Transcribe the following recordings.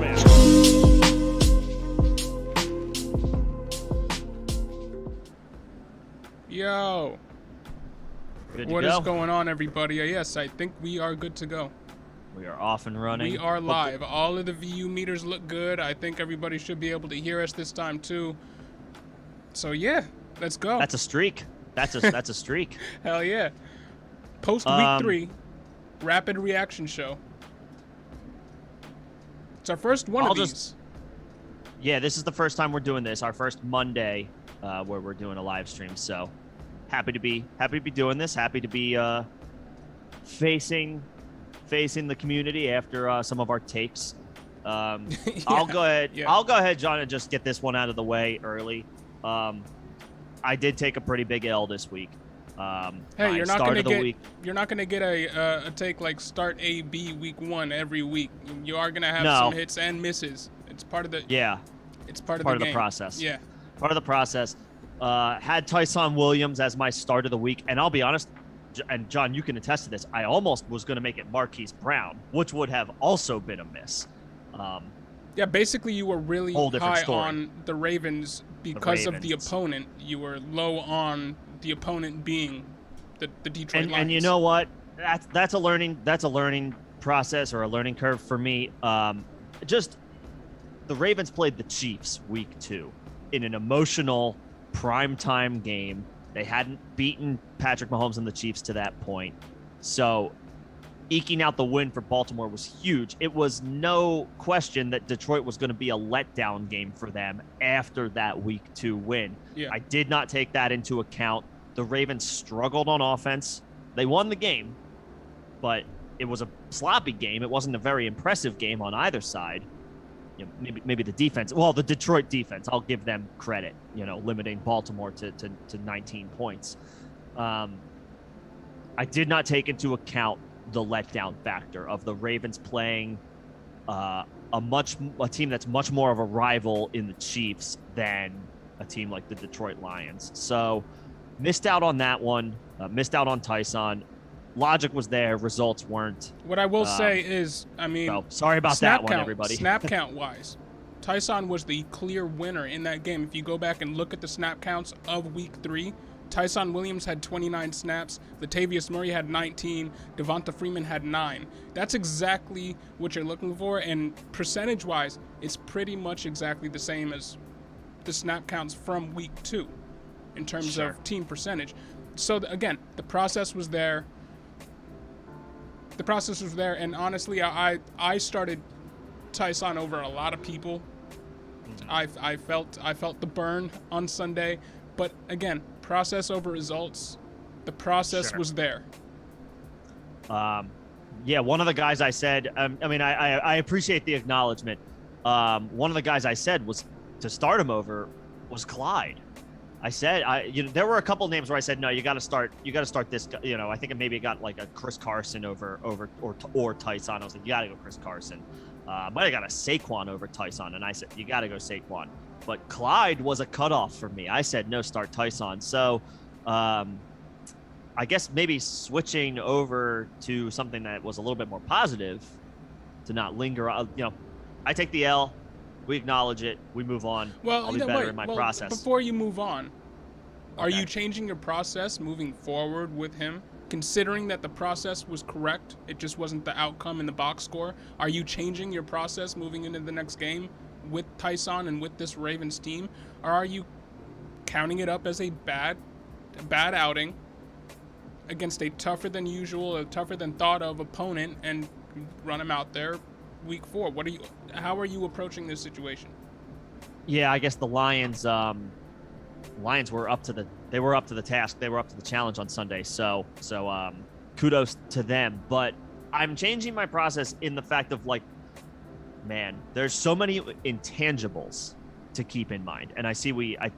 man. Yo, Good to what go. is going on, everybody? Yes, I think we are good to go. We are off and running. We are live. All of the VU meters look good. I think everybody should be able to hear us this time too. So yeah, let's go. That's a streak. That's a streak. Hell yeah. Post week 3, rapid reaction show. It's our first one of these. Yeah, this is the first time we're doing this. Our first Monday where we're doing a live stream. So happy to be doing this. Happy to be facing the community after some of our takes. Yeah, I'll go ahead. yeah. I'll go ahead, John, and just get this one out of the way early. I did take a pretty big L this week. Hey, you're not gonna get week. you're not gonna get a take like start A B week 1 every week. You are gonna have No. some hits and misses. It's part of the Yeah, It's part of part the of the game. process. Yeah. Part of the process. Had Tyson Williams as my start of the week, and I'll be honest, and John, you can attest to this. I almost was going to make it Marquise Brown, which would have also been a miss. Yeah, basically you were really Whole different high story. on the Ravens because of the Ravens. opponent. You were low on the opponent being the Detroit Lions. And you know what? That's a learning process or a learning curve for me. Just the Ravens played the Chiefs week 2 in an emotional primetime game. They hadn't beaten Patrick Mahomes and the Chiefs to that point. So eking out the win for Baltimore was huge. It was no question that Detroit was going to be a letdown game for them after that week 2 win. Yeah. I did not take that into account. The Ravens struggled on offense. They won the game, but it was a sloppy game. It wasn't a very impressive game on either side. You know, maybe the defense. Well, the Detroit defense, I'll give them credit, limiting Baltimore to 19 points. I did not take into account the letdown factor of the Ravens playing a team that's much more of a rival in the Chiefs than a team like the Detroit Lions. So missed out on that one, missed out on Tyson. Logic was there, results weren't. What I will say is, I mean, So sorry about snap that one, count, everybody. Snap count wise, Tyson was the clear winner in that game. If you go back and look at the snap counts of week 3, Tyson Williams had 29 snaps, Latavius Murray had 19, Devonta Freeman had 9. That's exactly what you're looking for, and percentage-wise, it's pretty much exactly the same as the snap counts from week 2 in terms Sure. of team percentage. So, again, the process was there. And honestly, I started Tyson over a lot of people. I felt the burn on Sunday, but again, process over results. The process Sure. was there. Yeah, one of the guys I said, I appreciate the acknowledgement. One of the guys I said was to start him over was Clyde. I said, there were a couple names where I said, no, you got to start this guy. I think maybe it got like a Chris Carson or Tyson. I was like, you got to go Chris Carson. Might have got a Saquon over Tyson, and I said, you got to go Saquon. But Clyde was a cutoff for me. I said, no, start Tyson. So I guess maybe switching over to something that was a little bit more positive to not linger. I take the L. We acknowledge it. We move on. Well, I'll be better in my process. Before you move on, are Okay. you changing your process moving forward with him? Considering that the process was correct, it just wasn't the outcome in the box score. Are you changing your process moving into the next game with Tyson and with this Ravens team? Or are you counting it up as a bad outing against a tougher than usual, a tougher than thought of opponent and run him out there week 4? How are you approaching this situation? Yeah, I guess the Lions were up to the task. They were up to the challenge on Sunday. So kudos to them. But I'm changing my process in the fact of man, there's so many intangibles to keep in mind. And I see I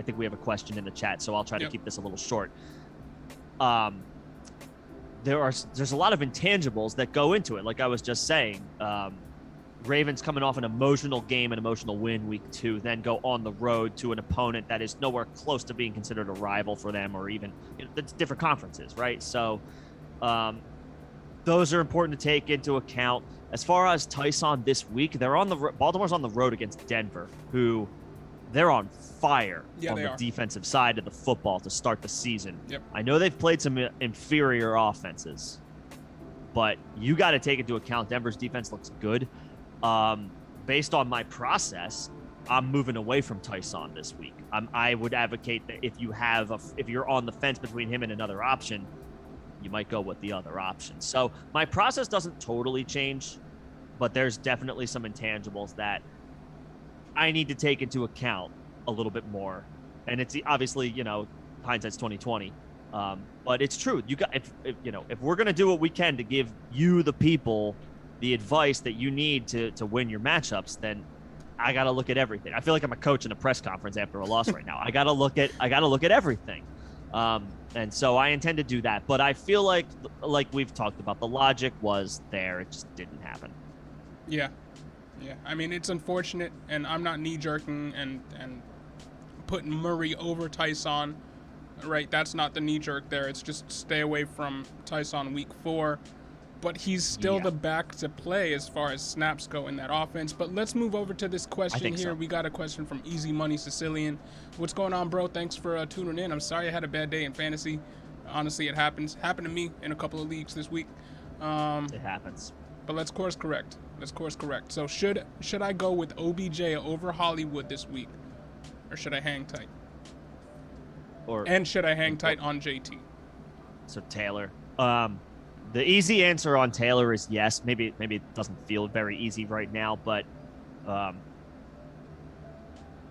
think we have a question in the chat, so I'll try to keep this a little short. There's a lot of intangibles that go into it. Like I was just saying, Ravens coming off an emotional game, an emotional win week 2, then go on the road to an opponent that is nowhere close to being considered a rival for them, or even it's different conferences, right? So those are important to take into account. As far as Tyson this week, Baltimore's on the road against Denver, who they're on fire on the defensive side of the football to start the season. Yep. I know they've played some inferior offenses, but you got to take into account Denver's defense looks good. Based on my process, I'm moving away from Tyson this week. I would advocate that if you're on the fence between him and another option, you might go with the other option. So my process doesn't totally change, but there's definitely some intangibles that I need to take into account a little bit more. And it's obviously, hindsight's 2020. But it's true. You got if we're gonna do what we can to give you, the people, the advice that you need to win your matchups, then I gotta look at everything. I feel like I'm a coach in a press conference after a loss right now. I gotta look at everything. And so I intend to do that. But I feel like we've talked about, the logic was there. It just didn't happen. Yeah. I mean, it's unfortunate, and I'm not knee-jerking and putting Murray over Tyson, right? That's not the knee-jerk there. It's just stay away from Tyson week 4. But he's still the back to play as far as snaps go in that offense. But let's move over to this question here. So. We got a question from Easy Money Sicilian. What's going on, bro? Thanks for tuning in. I'm sorry I had a bad day in fantasy. Honestly, it happens. Happened to me in a couple of leagues this week. It happens. But let's course correct. So should I go with OBJ over Hollywood this week, or should I hang tight? And should I hang tight on JT? So Taylor. The easy answer on Taylor is yes. Maybe it doesn't feel very easy right now, but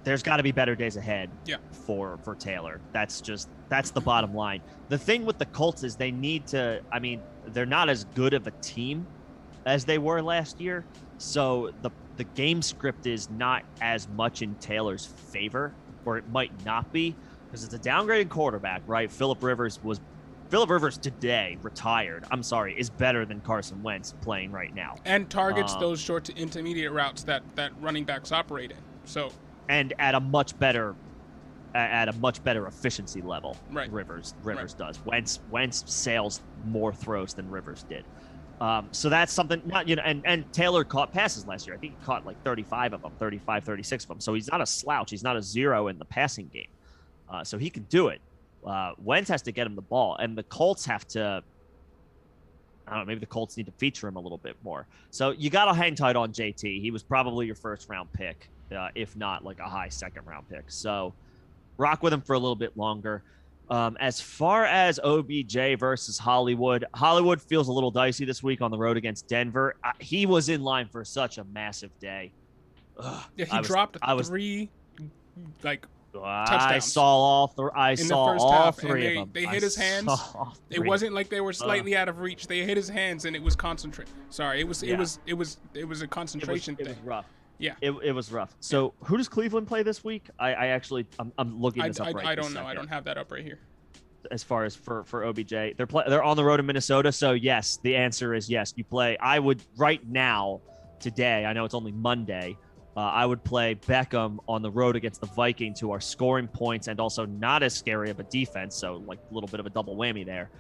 there's got to be better days ahead. For Taylor. That's the bottom line. The thing with the Colts is they need to. I mean, they're not as good of a team as they were last year, so the game script is not as much in Taylor's favor, or it might not be, because it's a downgraded quarterback, right? Philip Rivers today, retired, is better than Carson Wentz playing right now. And targets those short to intermediate routes that running backs operate in. So and at a much better efficiency level. Right. Rivers does. Wentz sails more throws than Rivers did. So that's something, and Taylor caught passes last year. I think he caught like 35 of them, 35, 36 of them. So he's not a slouch. He's not a zero in the passing game. So he can do it. Wentz has to get him the ball, and the Colts have to, I don't know, maybe the Colts need to feature him a little bit more. So you got to hang tight on JT. He was probably your first round pick, if not like a high second round pick. So rock with him for a little bit longer. As far as OBJ versus Hollywood feels a little dicey this week on the road against Denver. He was in line for such a massive day. He dropped three touchdowns. I saw all three of them. They hit his hands. It wasn't like they were slightly out of reach. They hit his hands, and it was concentrated. Sorry, it was a concentration thing. It was rough. Yeah, it was rough. So who does Cleveland play this week? I'm looking this up right now. I don't know. I don't have that up right here. As far as for OBJ, they're on the road in Minnesota. So yes, the answer is yes. You play. I would right now, today. I know it's only Monday. I would play Beckham on the road against the Vikings, who are scoring points and also not as scary of a defense. So like a little bit of a double whammy there.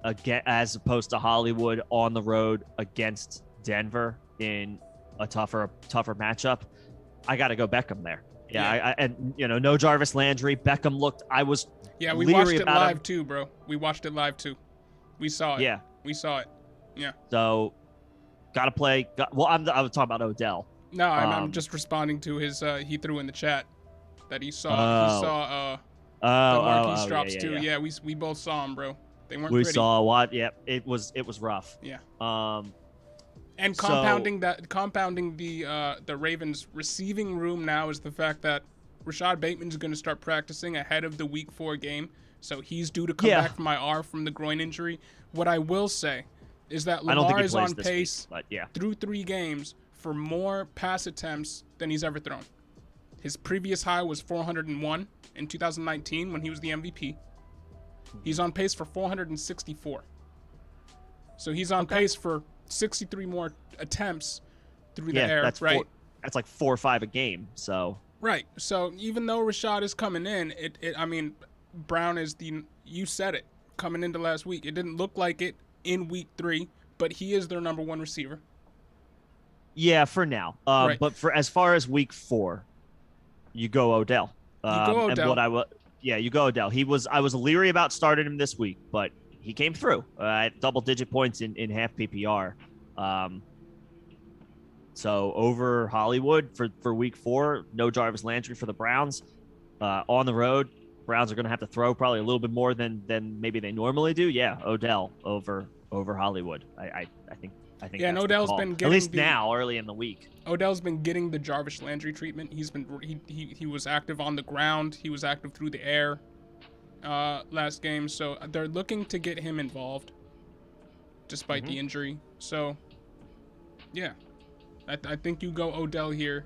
Again, as opposed to Hollywood on the road against Denver in a tougher matchup. I got to go Beckham there. And no Jarvis Landry. Beckham looked. Yeah, we watched it live too, bro. We watched it live too. We saw it. Yeah, we saw it. Yeah. So, gotta play. I was talking about Odell. No, I'm just responding to his. He threw in the chat that he saw. The Marquise drops too. Yeah, we both saw him, bro. They weren't. We pretty. saw what? Yeah, it was rough. Yeah. And compounding the Ravens receiving room now is the fact that Rashad Bateman's going to start practicing ahead of the Week 4 game, so he's due to come back from IR from the groin injury. What I will say is that Lamar is on pace through 3 games for more pass attempts than he's ever thrown. His previous high was 401 in 2019 when he was the MVP. He's on pace for 464. So he's on pace for 63 more attempts through the air, right? That's like 4 or 5 a game. So right. So even though Rashad is coming in, I mean, Brown is you said it coming into last week. It didn't look like it in week 3, but he is their number 1 receiver. Yeah, for now. Right. But for as far as week 4, you go Odell. You go Odell. And what you go Odell. I was leery about starting him this week, but he came through at double-digit points in half PPR. So over Hollywood for week 4, no Jarvis Landry for the Browns. On the road, Browns are going to have to throw probably a little bit more than maybe they normally do. Yeah, Odell over Hollywood. I think. Yeah, and Odell's been getting at least now early in the week. Odell's been getting the Jarvis Landry treatment. He was active on the ground. He was active through the air last game. So they're looking to get him involved despite the injury. So yeah, I think you go Odell here,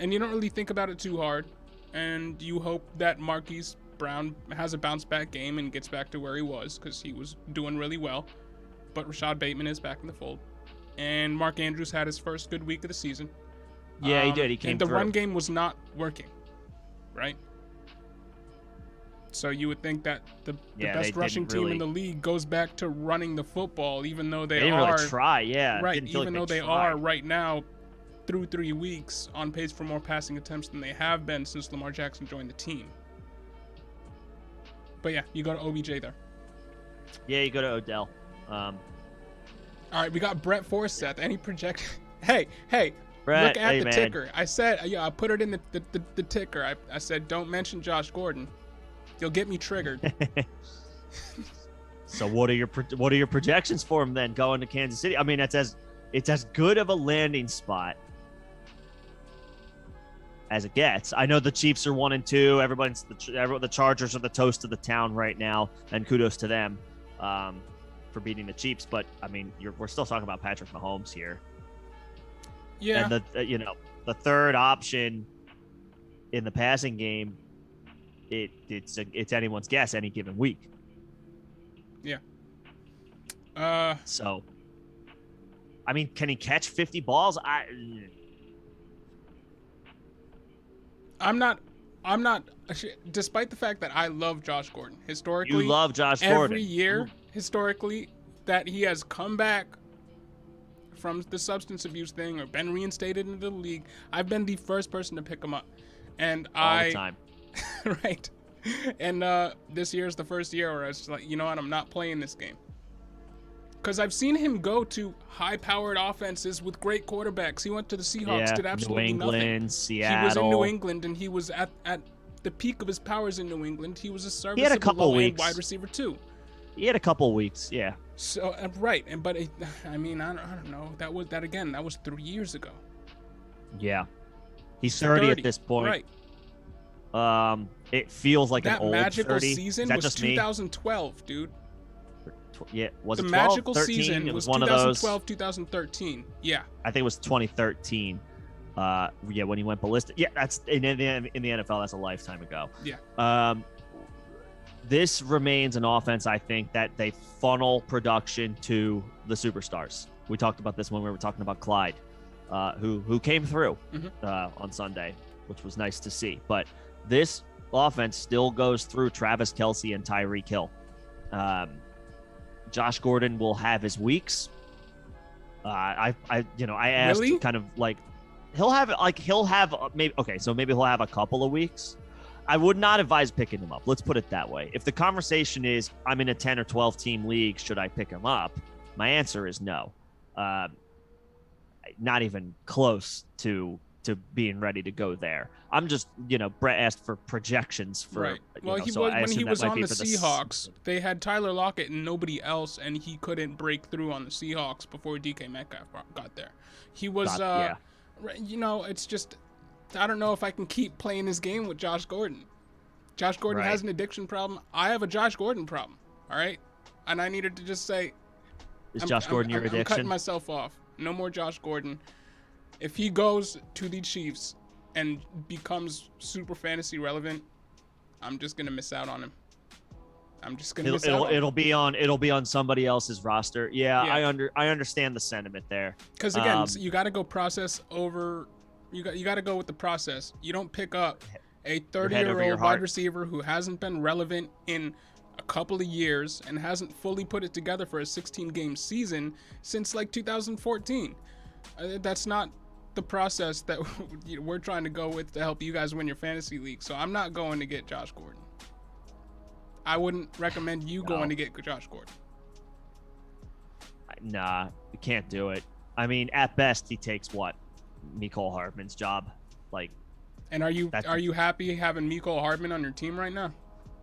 and you don't really think about it too hard, and you hope that Marquise Brown has a bounce back game and gets back to where he was, because he was doing really well. But Rashad Bateman is back in the fold, and Mark Andrews had his first good week of the season. Yeah, he did. He came through. And the run game was not working, right? So you would think that the best rushing team in the league goes back to running the football, even though they didn't are really try. Yeah, right. Even though they are right now, through 3 weeks, on pace for more passing attempts than they have been since Lamar Jackson joined the team. But yeah, you go to OBJ there. Yeah, you go to Odell. All right, we got Brett Forsyth. Any projection? Hey, Brett, look at the ticker. I said, I put it in the ticker. I said, don't mention Josh Gordon. You'll get me triggered. So what are your projections for him then going to Kansas City? I mean, it's as good of a landing spot as it gets. I know the Chiefs are 1-2. The Chargers are the toast of the town right now, and kudos to them for beating the Chiefs. But I mean, we're still talking about Patrick Mahomes here. Yeah. And the third option in the passing game, it's anyone's guess any given week. Yeah. So, I mean, can he catch 50 balls? I'm not. Despite the fact that I love Josh Gordon historically, you love Josh Gordon every year historically that he has come back from the substance abuse thing or been reinstated into the league, I've been the first person to pick him up, and all the time. Right. And this year is the first year where I was like, you know what, I'm not playing this game. Because I've seen him go to high-powered offenses with great quarterbacks. He went to the Seahawks, did absolutely New England, nothing. Seattle. He was in New England, and he was at the peak of his powers in New England. He was a serviceable he had a couple weeks. Wide receiver too. He had a couple weeks, yeah. So right, but I mean, I don't know. That was 3 years ago. Yeah, he's 30 at this point. Right. It feels like that an old 30. That magical season was just 2012, dude. Yeah, was the it 12? magical 13? season it was one 2012, of those. 2013. Yeah. I think it was 2013. When he went ballistic. Yeah, that's in the NFL. That's a lifetime ago. Yeah. This remains an offense, I think, that they funnel production to the superstars. We talked about this when we were talking about Clyde, who came through on Sunday, which was nice to see. But this offense still goes through Travis Kelce and Tyreek Hill. Josh Gordon will have his weeks. I asked really? kind of like he'll have maybe he'll have a couple of weeks. I would not advise picking him up. Let's put it that way. If the conversation is I'm in a 10 or 12 team league, should I pick him up? My answer is no. Not even close to being ready to go there. I'm just, Brett asked for projections for. Right. Well, when he was on the Seahawks, they had Tyler Lockett and nobody else, and he couldn't break through on the Seahawks before DK Metcalf got there. He was, it's just, I don't know if I can keep playing this game with Josh Gordon. Josh Gordon has an addiction problem. I have a Josh Gordon problem. All right, and I needed to just say, is Josh Gordon your addiction? I'm cutting myself off. No more Josh Gordon. If he goes to the Chiefs and becomes super fantasy relevant, I'm just gonna miss out on him. I'm just gonna miss out. It'll be on somebody else's roster. Yeah. I understand the sentiment there. Because again, you got to go process over. You got to go with the process. You don't pick up a 30-year-old wide receiver who hasn't been relevant in a couple of years and hasn't fully put it together for a 16-game season since like 2014. That's not the process that we're trying to go with to help you guys win your fantasy league. So I'm not going to get Josh Gordon. I wouldn't recommend you going to get Josh Gordon. Nah, you can't do it. I mean, at best, he takes what? Mecole Hardman's job. Like, and are you happy having Mecole Hardman on your team right now?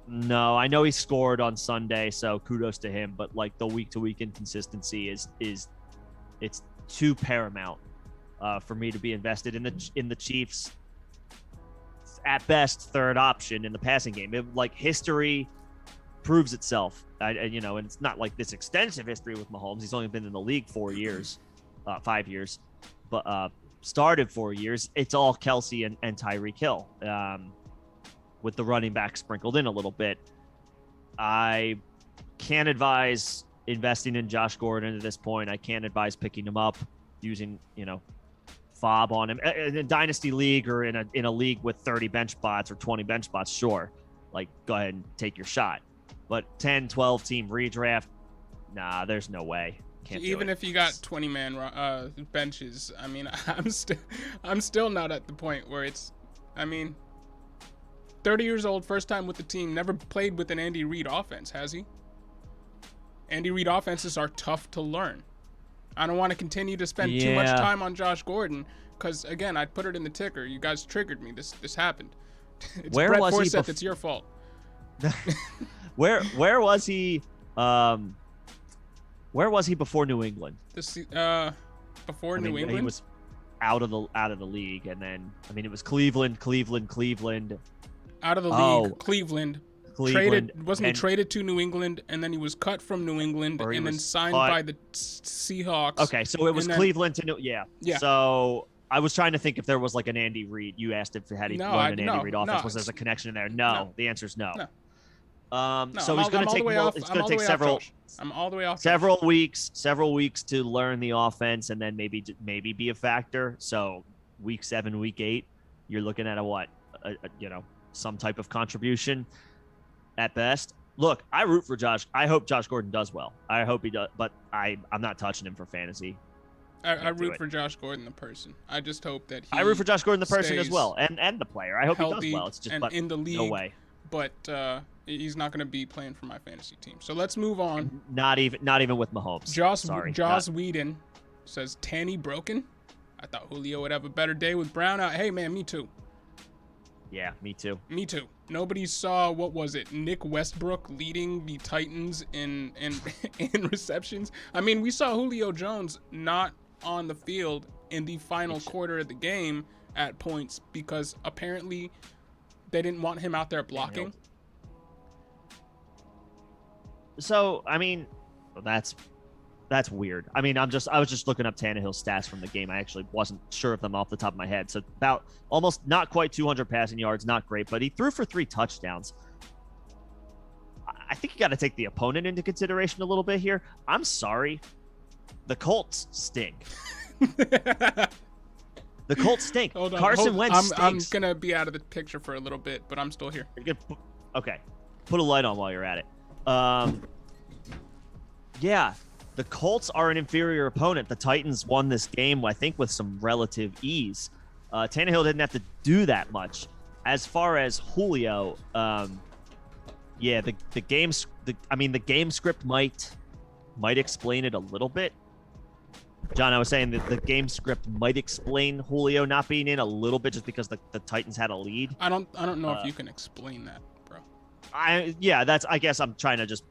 No, I know he scored on Sunday, so kudos to him. But like the week-to-week inconsistency is it's too paramount for me to be invested in the Chiefs. At best, third option in the passing game. Like history proves itself. And it's not like this extensive history with Mahomes. He's only been in the league 5 years, but started 4 years. It's all Kelsey and Tyreek Hill, with the running back sprinkled in a little bit. I can't advise investing in Josh Gordon at this point. I can't advise picking him up using, fob on him in a dynasty league or in a league with 30 bench spots or 20 bench spots. Sure, like go ahead and take your shot. But 10, 12 team redraft, nah, there's no way. Even if you got 20-man benches, I mean, I'm still not at the point where it's, 30 years old, first time with the team, never played with an Andy Reid offense, has he? Andy Reid offenses are tough to learn. I don't want to continue to spend too much time on Josh Gordon because, again, I put it in the ticker. You guys triggered me. This happened. It's Where Brett was he Forseth. It's your fault. Where was he? Where was he before New England? Before New England, he was out of the league, and then it was Cleveland. Out of the league, Cleveland. He traded to New England, and then he was cut from New England, and then signed by the Seahawks. Okay, so it was Cleveland to yeah. So I was trying to think if there was like an Andy Reid. You asked if had he run an Andy Reid offense. Was there a connection in there? No. The answer is no. So he's going to take it's going to take several weeks to learn the offense, and then maybe be a factor. So week 7, week 8, you're looking at some type of contribution at best. Look, I root for Josh. I hope Josh Gordon does well. I hope he does, but I'm not touching him for fantasy. I root for Josh Gordon the person. I just hope that I root for Josh Gordon the person as well, and the player. I hope he does well. It's just in the league. No way. But he's not going to be playing for my fantasy team. So let's move on. Not even with Mahomes. Joss Whedon says Tanny broken. I thought Julio would have a better day with Brown out. Hey man, me too. Yeah, me too. Me too. Nobody saw, what was it, Nick Westbrook leading the Titans in receptions. I mean, we saw Julio Jones not on the field in the final quarter of the game at points because apparently they didn't want him out there blocking. So, that's weird. I was just looking up Tannehill's stats from the game. I actually wasn't sure of them off the top of my head. So about almost not quite 200 passing yards, not great, but he threw for 3 touchdowns. I think you got to take the opponent into consideration a little bit here. I'm sorry. The Colts stink. The Colts stink. Hold on, Carson Wentz stinks. I'm going to be out of the picture for a little bit, but I'm still here. Okay. Put a light on while you're at it. Yeah. The Colts are an inferior opponent. The Titans won this game, I think, with some relative ease. Tannehill didn't have to do that much. As far as Julio, the game script might explain it a little bit. John, I was saying that the game script might explain Julio not being in a little bit just because the Titans had a lead. I don't know if you can explain that, bro. I guess I'm trying to just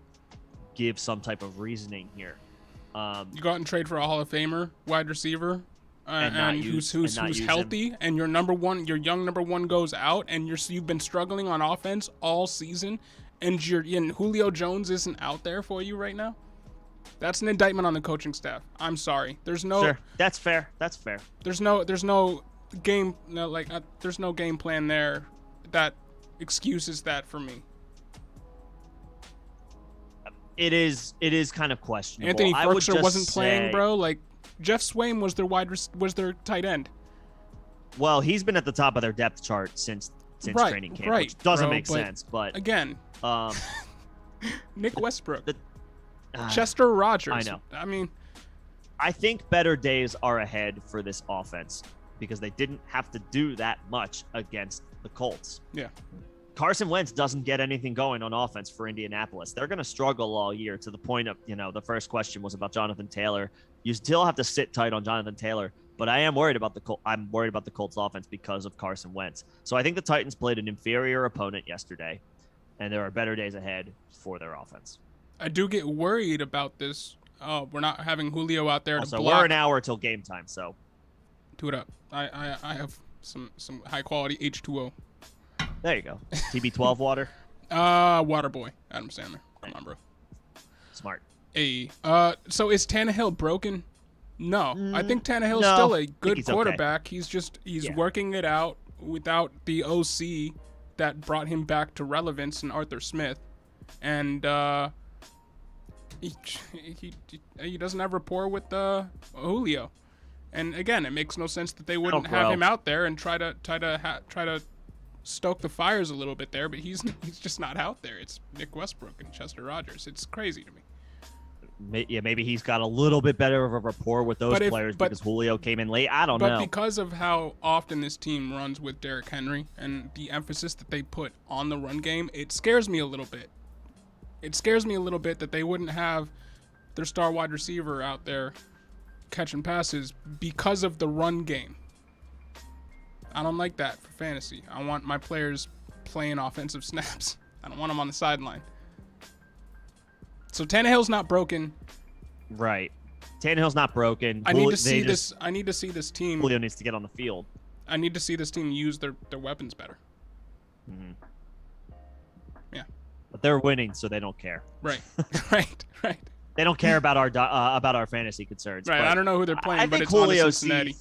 give some type of reasoning here. You go out and trade for a Hall of Famer wide receiver, who's healthy, and your young number one goes out, and you've been struggling on offense all season, and Julio Jones isn't out there for you right now. That's an indictment on the coaching staff. I'm sorry. There's no. Sure, that's fair. There's no game plan there that excuses that for me. It is kind of questionable. Anthony Firkser wasn't playing, bro. Like Jeff Swaim was their tight end. Well, he's been at the top of their depth chart since training camp, which doesn't make sense. But again, Nick Westbrook. Ah, Chester Rogers. I know. I mean, I think better days are ahead for this offense because they didn't have to do that much against the Colts. yeah. Carson Wentz doesn't get anything going on offense for Indianapolis. They're going to struggle all year to the point of, the first question was about Jonathan Taylor. You still have to sit tight on Jonathan Taylor, but I am worried about I'm worried about the Colts offense because of Carson Wentz. So I think the Titans played an inferior opponent yesterday, and there are better days ahead for their offense. I do get worried about this. We're not having Julio out there Also, to block. we're an hour till game time, so Do it up. I have some high quality H2O. there you go. TB12 water. Waterboy, Adam Sandler. Come on, bro. Smart. Hey, so is Tannehill broken? No, I think Tannehill's no, still a I think good he's okay. quarterback. He's Yeah. working it out without the OC that brought him back to relevance in Arthur Smith, and he doesn't have rapport with Julio. And again, it makes no sense that they wouldn't have him out there and try to stoke the fires a little bit there, but he's just not out there. It's Nick Westbrook and Chester Rogers. It's crazy to me. Yeah, maybe he's got a little bit better of a rapport with those players because Julio came in late. I don't know. But because of how often this team runs with Derrick Henry and the emphasis that they put on the run game, it scares me a little bit. It scares me a little bit that they wouldn't have their star wide receiver out there catching passes because of the run game. I don't like that for fantasy. I want my players playing offensive snaps. I don't want them on the sideline. So Tannehill's not broken. Right. Tannehill's not broken. I need to see this. I need to see this team. Julio needs to get on the field. I need to see this team use their weapons better. Mm-hmm. Yeah. But they're winning, so they don't care. Right. right. They don't care about our fantasy concerns. Right. I don't know who they're playing, but it's Julio Cincinnati.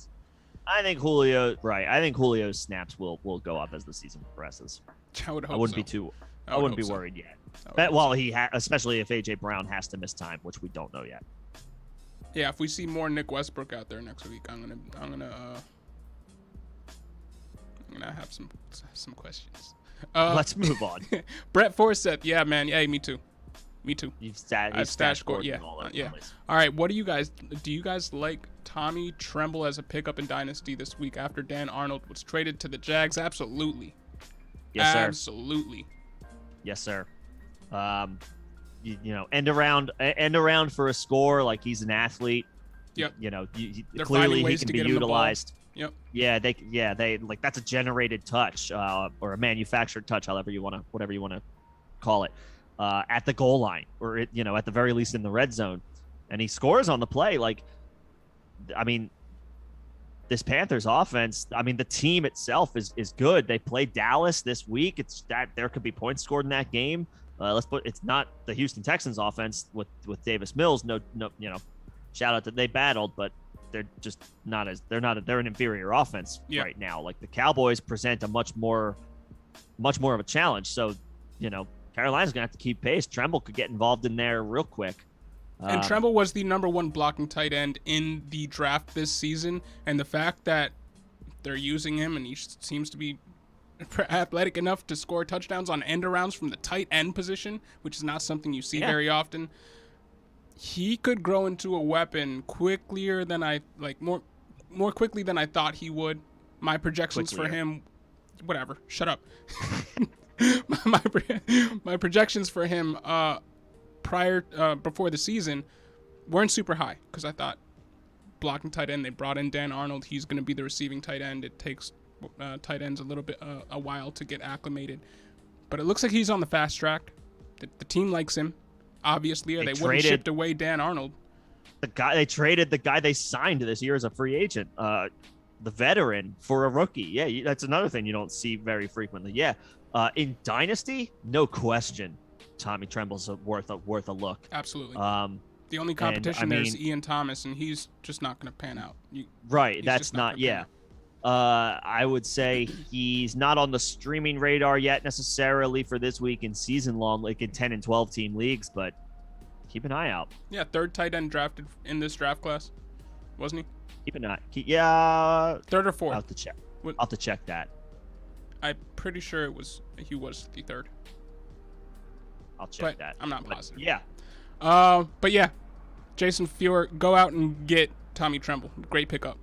I think Julio's snaps will go up as the season progresses. I would hope I wouldn't so. I wouldn't be worried yet. Well, especially if AJ Brown has to miss time, which we don't know yet. Yeah, if we see more Nick Westbrook out there next week, I'm gonna have some questions. Let's move on. Brett Forseth, yeah, man, yeah, me too. You've stashed Gordon yeah, all over yeah. the place. All right, do you guys like Tommy Tremble as a pickup in Dynasty this week after Dan Arnold was traded to the Jags? Absolutely. Yes, sir. Absolutely. Yes, sir. End around for a score. Like he's an athlete. Yep. Clearly he can be utilized. Yep. Yeah, they like that's a generated touch or a manufactured touch, whatever you want to call it, at the goal line or at the very least in the red zone, and he scores on the play. Like, I mean, this Panthers offense, I mean, the team itself is good. They play Dallas this week. It's that there could be points scored in that game. It's not the Houston Texans offense with Davis Mills. No, shout out that they battled, but they're just not they're an inferior offense right now. Like the Cowboys present a much more of a challenge. So, Carolina's gonna have to keep pace. Tremble could get involved in there real quick. And Tremble was the number one blocking tight end in the draft this season, and the fact that they're using him and he seems to be athletic enough to score touchdowns on end arounds from the tight end position, which is not something you see very often. He could grow into a weapon quicker than more quickly than I thought he would. My projections for him, whatever. Shut up. my projections for him before the season weren't super high because I thought blocking tight end. They brought in Dan Arnold. He's going to be the receiving tight end. It takes tight ends a little bit a while to get acclimated, but it looks like he's on the fast track. The team likes him, obviously, or they wouldn't have shipped away Dan Arnold. They traded the guy they signed this year as a free agent, the veteran, for a rookie. Yeah, that's another thing you don't see very frequently. Yeah, in Dynasty, no question, Tommy Tremble's worth a look. Absolutely. The only competition there is Ian Thomas, and he's just not going to pan out. That's not. Yeah. I would say he's not on the streaming radar yet necessarily for this week in season long, like in 10 and 12 team leagues, but keep an eye out. Yeah, third tight end drafted in this draft class, wasn't he? Keep an eye. Yeah. Third or fourth? I'll have to check that. I'm pretty sure he was the third. I'll check but that. I'm not But, positive. yeah. But yeah, Jason Fior, go out and get Tommy Tremble. Great pickup.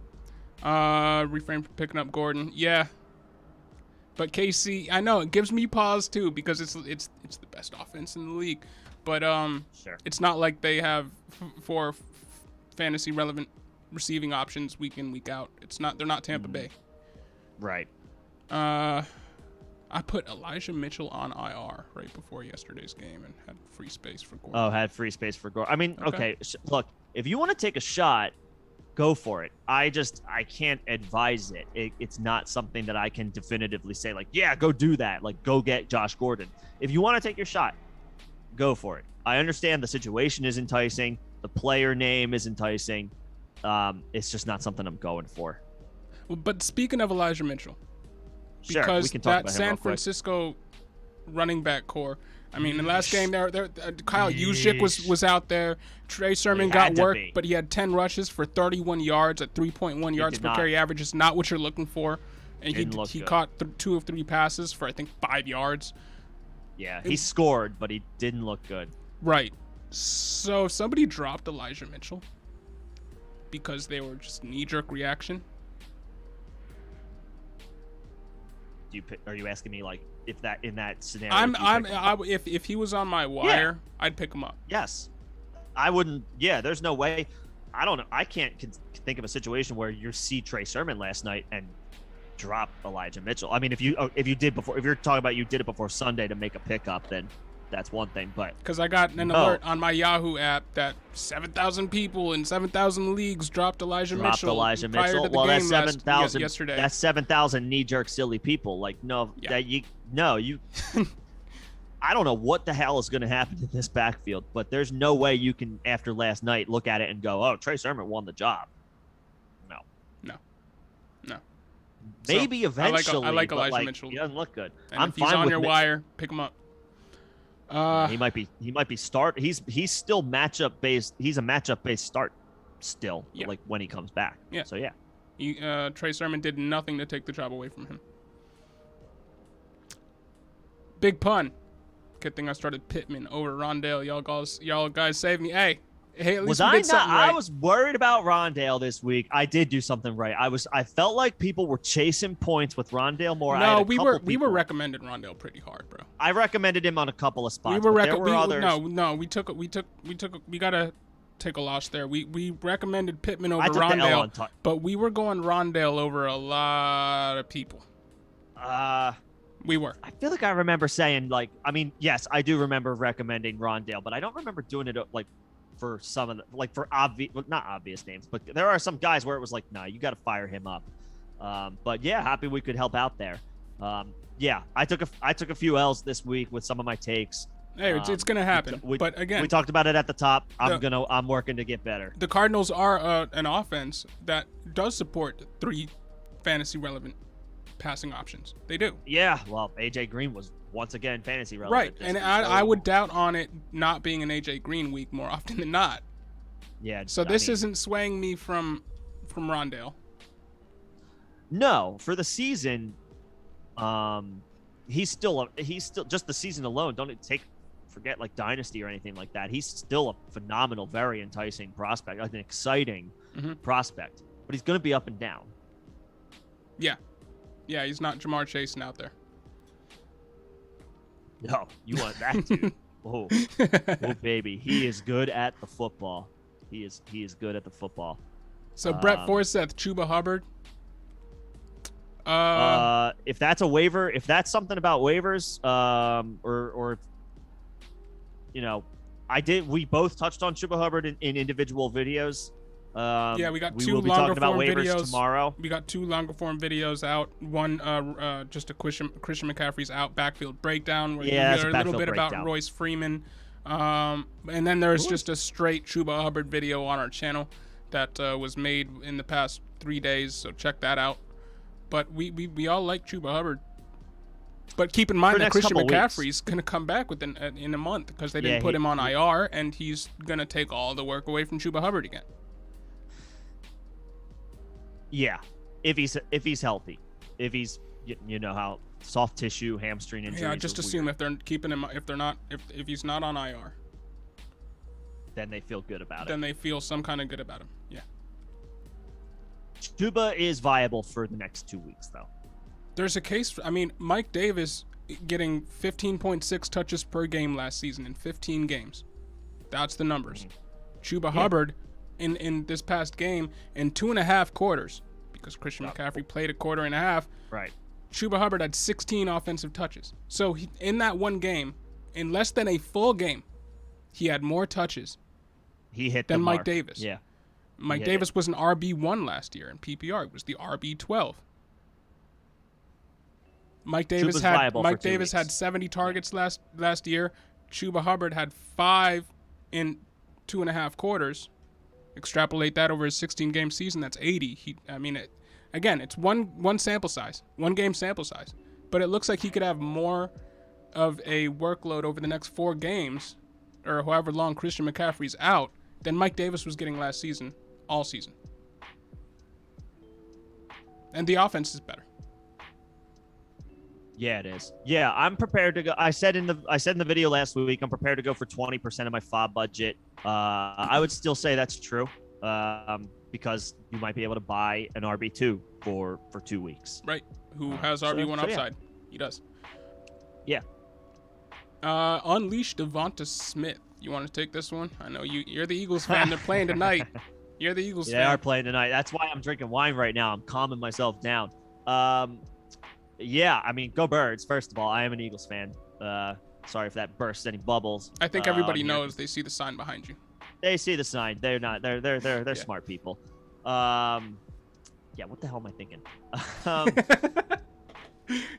Refrain from picking up Gordon. Yeah. But KC, I know it gives me pause too because it's the best offense in the league. But Sure. it's not like they have four fantasy relevant receiving options week in, week out. They're not Tampa Bay. Right. I put Elijah Mitchell on IR right before yesterday's game and had free space for Gordon. Oh, had free space for Gordon. I mean, Okay. Look, if you want to take a shot, go for it. I can't advise it. It's not something that I can definitively say, like, yeah, go do that. Like, go get Josh Gordon. If you want to take your shot, go for it. I understand the situation is enticing. The player name is enticing. It's just not something I'm going for. Well, but speaking of Elijah Mitchell, Sure, because we can talk that about him San real quick. running running back core. I mean, in the last game, Kyle Juszczyk was out there. Trey Sermon He got had to work, be. but he had 10 rushes for 31 yards at 3.1 yards did per not. carry average. Is not what you're looking for. And Didn't look he good. caught 2 of 3 passes for, I think, 5 yards. Yeah, he scored, but he didn't look good. Right. So if somebody dropped Elijah Mitchell because they were just knee-jerk reaction. Are you asking me, like, if that in that scenario? do you pick him? If he was on my wire, I'd pick him up. Yes. I wouldn't. Yeah, there's no way. I don't know. I can't think of a situation where you see Trey Sermon last night and drop Elijah Mitchell. I mean, if you're talking about you did it before Sunday to make a pickup, then that's one thing. But Because I got an alert on my Yahoo app that 7,000 people in 7,000 leagues dropped Elijah Mitchell prior to the well, game that's 7,000. yesterday. That's 7,000 knee-jerk silly people. Like, no, Yeah. you. I don't know what the hell is going to happen in this backfield, but there's no way you can, after last night, look at it and go, "Oh, Trey Sermon won the job." No. Maybe So, eventually. I like but, Elijah Mitchell. He doesn't look good. And I'm if he's fine on with your wire, pick him up. He might be start. He's still matchup based. He's a matchup based start still. Yeah. Like when he comes back. Yeah. So yeah. Trey Sermon did nothing to take the job away from him. Big pun. Good thing I started Pittman over Rondale. Y'all guys saved me. Hey, at least Was we I did not? something right. I was worried about Rondale this week. I did do something right. I felt like people were chasing points with Rondale more. I had No, a we couple were people- recommending Rondale pretty hard, bro. I recommended him on a couple of spots. We were but there were others. we gotta take a loss there. We recommended Pittman over I took the L Rondale, on top. but we were going Rondale over a lot of people. We were. I feel like I remember saying, like, I mean, yes, I do remember recommending Rondale, but I don't remember doing it like for some of the, like for obvious, well, not obvious names, but there are some guys where it was like, nah, you got to fire him up. But yeah, happy we could help out there. Yeah, I took a few L's this week with some of my takes. Hey, it's gonna happen. But again, we talked about it at the top. I'm working to get better. The Cardinals are an offense that does support 3 fantasy relevant passing options. They do. Yeah, well, AJ Green was once again fantasy relevant. Right, this and week, I so- would doubt on it not being an AJ Green week more often than not. Yeah. So I this mean, isn't swaying me from Rondale. No, for the season, he's still just the season alone. Don't forget like dynasty or anything like that. He's still a phenomenal, very enticing prospect, an exciting prospect. But he's going to be up and down. Yeah, he's not Jamar Chase out there. No, you want that dude? Oh, baby, he is good at the football. He is good at the football. So Brett Forsyth, Chuba Hubbard. If that's a waiver, if that's something about waivers, or we both touched on Chuba Hubbard in individual videos. Yeah, we got 2 will be longer talking about form waivers videos tomorrow. We got 2 longer form videos out. One, just a Christian McCaffrey's out backfield breakdown where you it's hear a a little backfield bit about breakdown. Royce Freeman. And then there's just a straight Chuba Hubbard video on our channel that was made in the past 3 days, so check that out. But we all like Chuba Hubbard. But keep in mind For that next Christian couple McCaffrey's going to come back in a month because they didn't put him on IR, and he's going to take all the work away from Chuba Hubbard again. Yeah, if he's healthy, if he's you know how soft tissue, hamstring injuries. Yeah, just are assume weird. if they're keeping him, if he's not on IR, Then they feel good about then it. they feel some kind of good about him. Yeah. Chuba is viable for the next 2 weeks, though. There's a case. I mean, Mike Davis getting 15.6 touches per game last season in 15 games. That's the numbers. Chuba Hubbard in this past game in 2.5 quarters, because Christian McCaffrey played a quarter and a half. Right. Chuba Hubbard had 16 offensive touches. So in that one game, in less than a full game, he had more touches He hit than the Mike mark. Davis. Yeah. Mike hit Davis was an RB1 last year in PPR. It was the RB12. Mike Davis Chuba's viable for Mike 2 Davis had weeks. 70 targets last year. Chuba Hubbard had 5 in 2.5 quarters. Extrapolate that over his 16-game season, that's 80. Again, it's one sample size, one game sample size, but it looks like he could have more of a workload over the next 4 games, or however long Christian McCaffrey's out, than Mike Davis was getting last season, all season. And the offense is better. Yeah, it is. Yeah, I'm prepared to go. I said in the video last week, I'm prepared to go for 20% of my FOB budget. I would still say that's true, because you might be able to buy an RB2 for 2 weeks. Right. Who has RB1 upside? Yeah. He does. Yeah. Unleash Devonta Smith. You want to take this one? I know you're the Eagles fan. They're playing tonight. You're the Eagles fan. They are playing tonight. That's why I'm drinking wine right now. I'm calming myself down. Yeah, I mean, go Birds. First of all, I am an Eagles fan. Sorry if that bursts any bubbles. I think everybody knows. They see the sign behind you. They see the sign. They're not. They're Yeah. smart people. Yeah. What the hell am I thinking?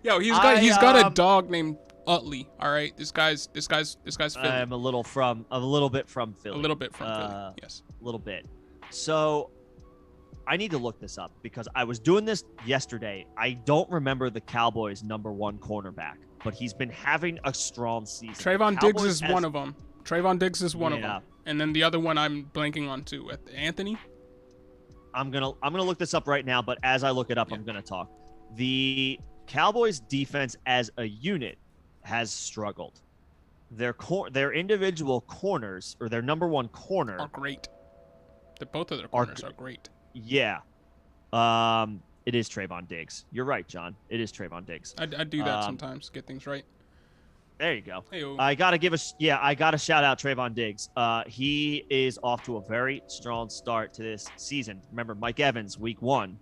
Yo, he's got a dog named Utley. All right, this guy's Philly. I'm a little bit from Philly. A little bit from Philly. Yes. A little bit. So I need to look this up because I was doing this yesterday. I don't remember the Cowboys' #1 cornerback, but he's been having a strong season. Trayvon Diggs is one of them. Trayvon Diggs is one of Yeah. them. And then the other one I'm blanking on too. Anthony? I'm gonna look this up right now, but as I look it up, I'm gonna talk. The Cowboys' defense as a unit has struggled. Their individual corners, or their #1 corner, Are great. Both of their corners are great. Yeah. It is Trayvon Diggs. You're right, John. It is Trayvon Diggs. I do that sometimes, get things right. There you go. Hey-o. I gotta shout out Trayvon Diggs. He is off to a very strong start to this season. Remember, Mike Evans, week 1,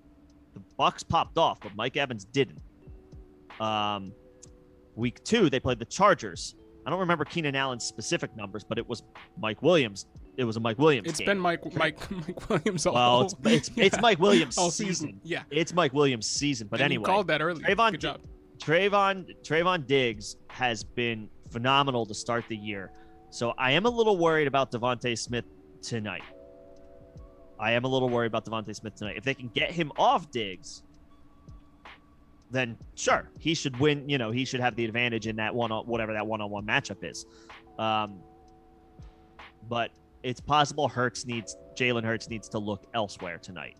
the Bucks popped off, but Mike Evans didn't. Week 2, they played the Chargers. I don't remember Keenan Allen's specific numbers, but it was Mike Williams. It was a Mike Williams It's game. been Mike Williams all Well, it's Mike Williams' all season. Yeah. It's Mike Williams' season. But And anyway, you called that early. Good job. Trayvon Diggs has been phenomenal to start the year. So I am a little worried about Devontae Smith tonight. If they can get him off Diggs, then sure, he should win. You know, he should have the advantage in that whatever that one-on-one matchup is. But it's possible Jalen Hurts needs to look elsewhere tonight.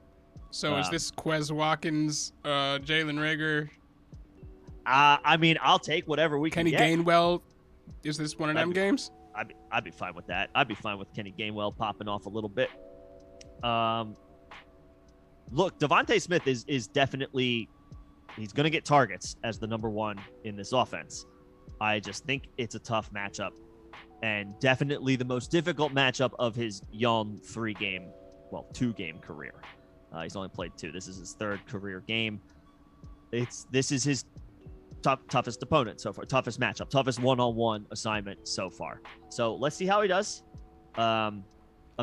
So is this Quez Watkins, Jalen Reagor? I mean, I'll take whatever we Kenny can get. Gainwell? Is this one of them games? I'd be fine with that. I'd be fine with Kenny Gainwell popping off a little bit. Look, Devontae Smith is definitely, he's going to get targets as the #1 in this offense. I just think it's a tough matchup, and definitely the most difficult matchup of his young 2-game career. He's only played 2. This is his 3rd career game. This is his toughest opponent so far, toughest matchup, toughest one-on-one assignment so far. So let's see how he does. I'm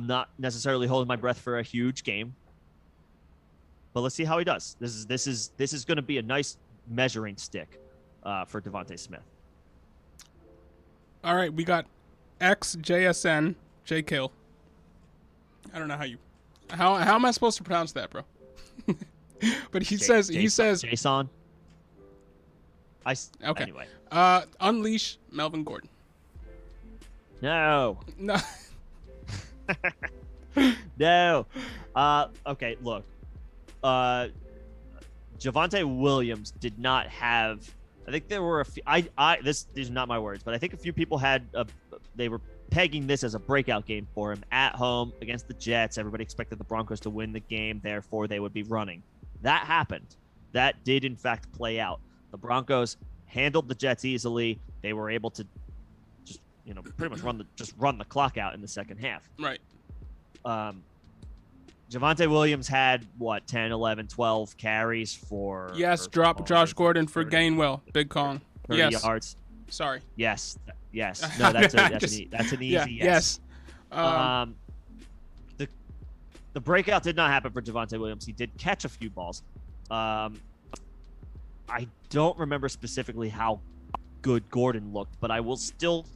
not necessarily holding my breath for a huge game, but let's see how he does. This is going to be a nice measuring stick for Devontae Smith. All right, we got XJSN J Kill. I don't know how am I supposed to pronounce that, bro? But he says Jason. Okay. Anyway. Unleash Melvin Gordon. No. No. No. Okay, look. Javonte Williams did not have. I think there were a few. These are not my words, but I think a few people they were pegging this as a breakout game for him at home against the Jets. Everybody expected the Broncos to win the game, therefore they would be running. That happened. That did in fact play out. The Broncos handled the Jets easily. They were able to just, pretty much run the clock out in the second half. Right. Javonte Williams had 10, 11, 12 carries for. Yes, drop Josh Gordon for Gainwell. Big Kong. 30 yards. Sorry. Yes. No, that's an easy yes. The breakout did not happen for Javonte Williams. He did catch a few balls. I don't remember specifically how good Gordon looked, but I will still.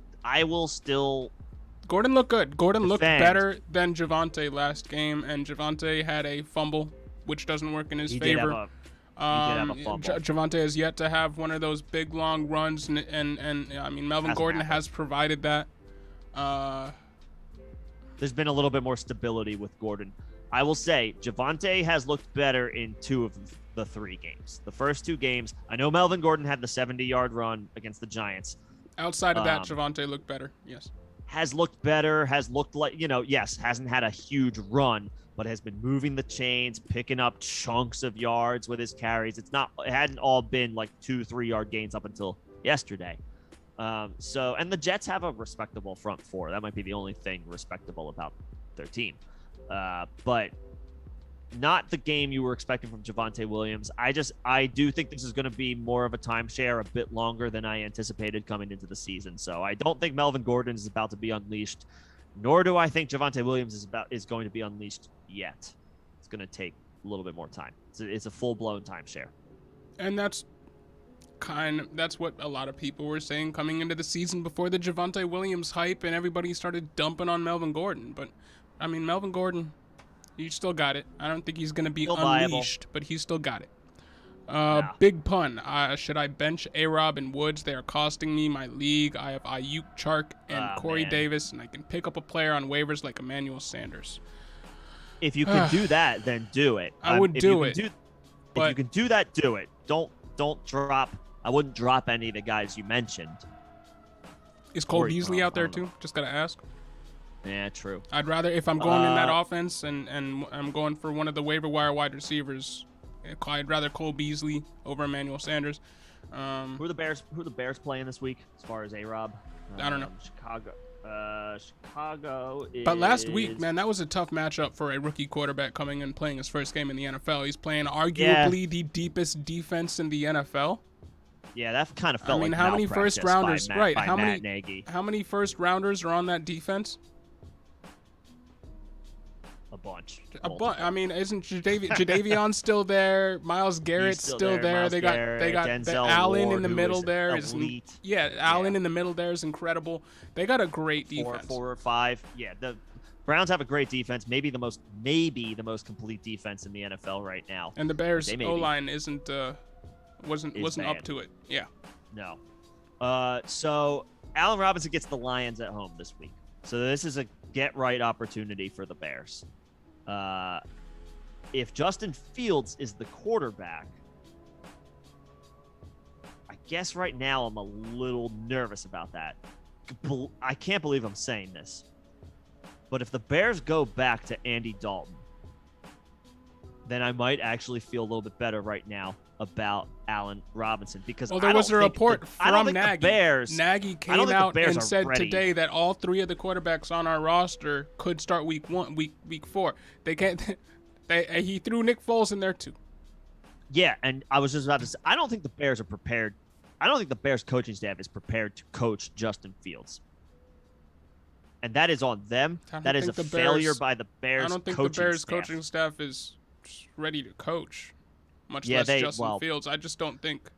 Gordon looked good. Gordon looked better than Javonte last game, and Javonte had a fumble, which doesn't work in his favor. He did have a fumble. Javonte has yet to have one of those big long runs, and I mean Melvin Gordon has provided that. There's been a little bit more stability with Gordon. I will say Javonte has looked better in 2 of the 3 games. The first 2 games, I know Melvin Gordon had the 70-yard run against the Giants. Outside of that, Javonte looked better. Yes. Has looked better, has looked like, hasn't had a huge run, but has been moving the chains, picking up chunks of yards with his carries. It hadn't all been like 2-3 yard gains up until yesterday. And the Jets have a respectable front 4. That might be the only thing respectable about their team. But not the game you were expecting from Javonte Williams. I do think this is going to be more of a timeshare, a bit longer than I anticipated coming into the season. So I don't think Melvin Gordon is about to be unleashed, nor do I think Javonte Williams is going to be unleashed yet. It's going to take a little bit more time. It's a full-blown timeshare. And that's what a lot of people were saying coming into the season before the Javonte Williams hype, and everybody started dumping on Melvin Gordon. But I mean, Melvin Gordon, he still got it. I don't think he's going to be unleashed, but he's still got it. Big pun. Should I bench A-Rob and Woods? They are costing me my league. I have Ayuk, Chark, and Corey Davis, and I can pick up a player on waivers like Emmanuel Sanders. If you can do that, then do it. I would do it. If you can do that, do it. Don't drop. I wouldn't drop any of the guys you mentioned. Is Cole Beasley out there too? Just got to ask. Yeah, true. I'd rather, if I'm going in that offense and I'm going for one of the waiver wire wide receivers, I'd rather Cole Beasley over Emmanuel Sanders. Who are the Bears playing this week as far as A-Rob? I don't know. Chicago is... But last week, man, that was a tough matchup for a rookie quarterback coming in playing his first game in the NFL. He's playing arguably the deepest defense in the NFL. Yeah, that kind of felt like how many first rounders? Matt Nagy. How many first rounders are on that defense? A bunch. I mean, isn't Jadeveon still there? Myles Garrett's still there. They got Allen in the middle there. Allen in the middle there is incredible. They got a great defense. 4 or 5. Yeah, the Browns have a great defense. Maybe the most complete defense in the NFL right now. And the Bears O-line wasn't up to it. Yeah. No. So Allen Robinson gets the Lions at home this week. So this is a get-right opportunity for the Bears. If Justin Fields is the quarterback, I guess right now I'm a little nervous about that. I can't believe I'm saying this. But if the Bears go back to Andy Dalton, then I might actually feel a little bit better right now about Allen Robinson, because there was a report from Nagy. Nagy came out and said today that all 3 of the quarterbacks on our roster could start week 4. They can't. He threw Nick Foles in there too. Yeah, and I was just about to say, I don't think the Bears are prepared. I don't think the Bears coaching staff is prepared to coach Justin Fields. And that is on them. That is a failure by the Bears. I don't think the Bears coaching staff is ready to coach. Much less Justin Fields. I just don't think.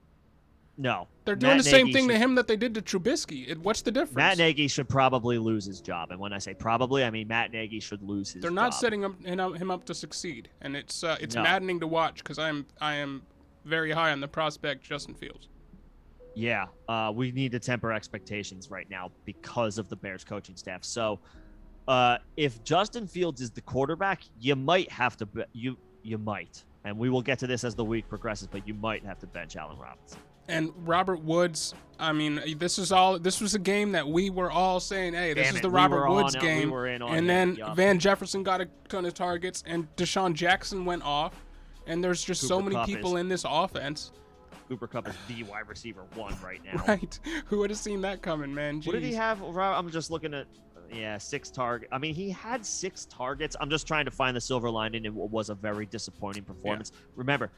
No. They're doing the same thing to him that they did to Trubisky. What's the difference? Matt Nagy should probably lose his job. And when I say probably, I mean Matt Nagy should lose his job. They're not setting him up to succeed. And it's maddening to watch, because I am very high on the prospect Justin Fields. Yeah. We need to temper expectations right now because of the Bears coaching staff. So if Justin Fields is the quarterback, you might have to you might. And we will get to this as the week progresses, but you might have to bench Allen Robinson. And Robert Woods, I mean, this was a game that we were all saying, hey, this is the Robert Woods game. And then Van Jefferson got a ton of targets, and Deshaun Jackson went off. And there's just so many people in this offense. Cooper Kupp is the wide receiver 1 right now. Right. Who would have seen that coming, man? Jeez. What did he have? I'm just looking at, 6 targets. I mean, he had 6 targets. I'm just trying to find the silver lining in what was a very disappointing performance. Yeah. Remember,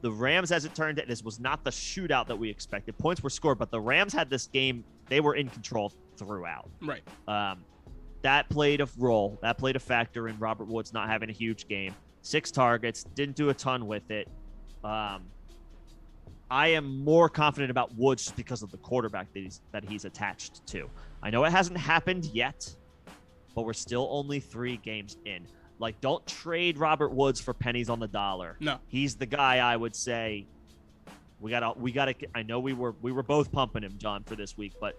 the Rams, as it turned out, this was not the shootout that we expected. Points were scored, but the Rams had this game. They were in control throughout. Right. That played a role. That played a factor in Robert Woods not having a huge game. 6 targets. Didn't do a ton with it. I am more confident about Woods just because of the quarterback that he's attached to. I know it hasn't happened yet, but we're still only 3 games in. Like, don't trade Robert Woods for pennies on the dollar. No. He's the guy I would say we gotta I know we were both pumping him, John, for this week, but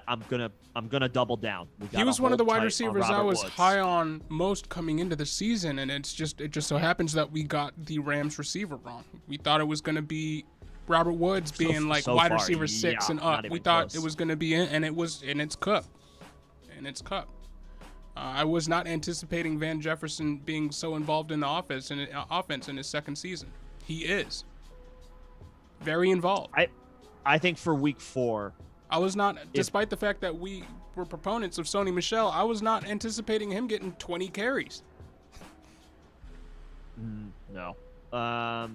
I'm gonna double down. He was one of the wide receivers I was high on most coming into the season, and it just so happens that we got the Rams receiver wrong. We thought it was gonna be Robert Woods being wide receiver 6 and up. We thought it was gonna be in, and it's Kupp. I was not anticipating Van Jefferson being so involved in the offense in his second season. He is very involved. I think for week 4, I was not, despite the fact that we were proponents of Sony Michel, I was not anticipating him getting 20 carries. No. I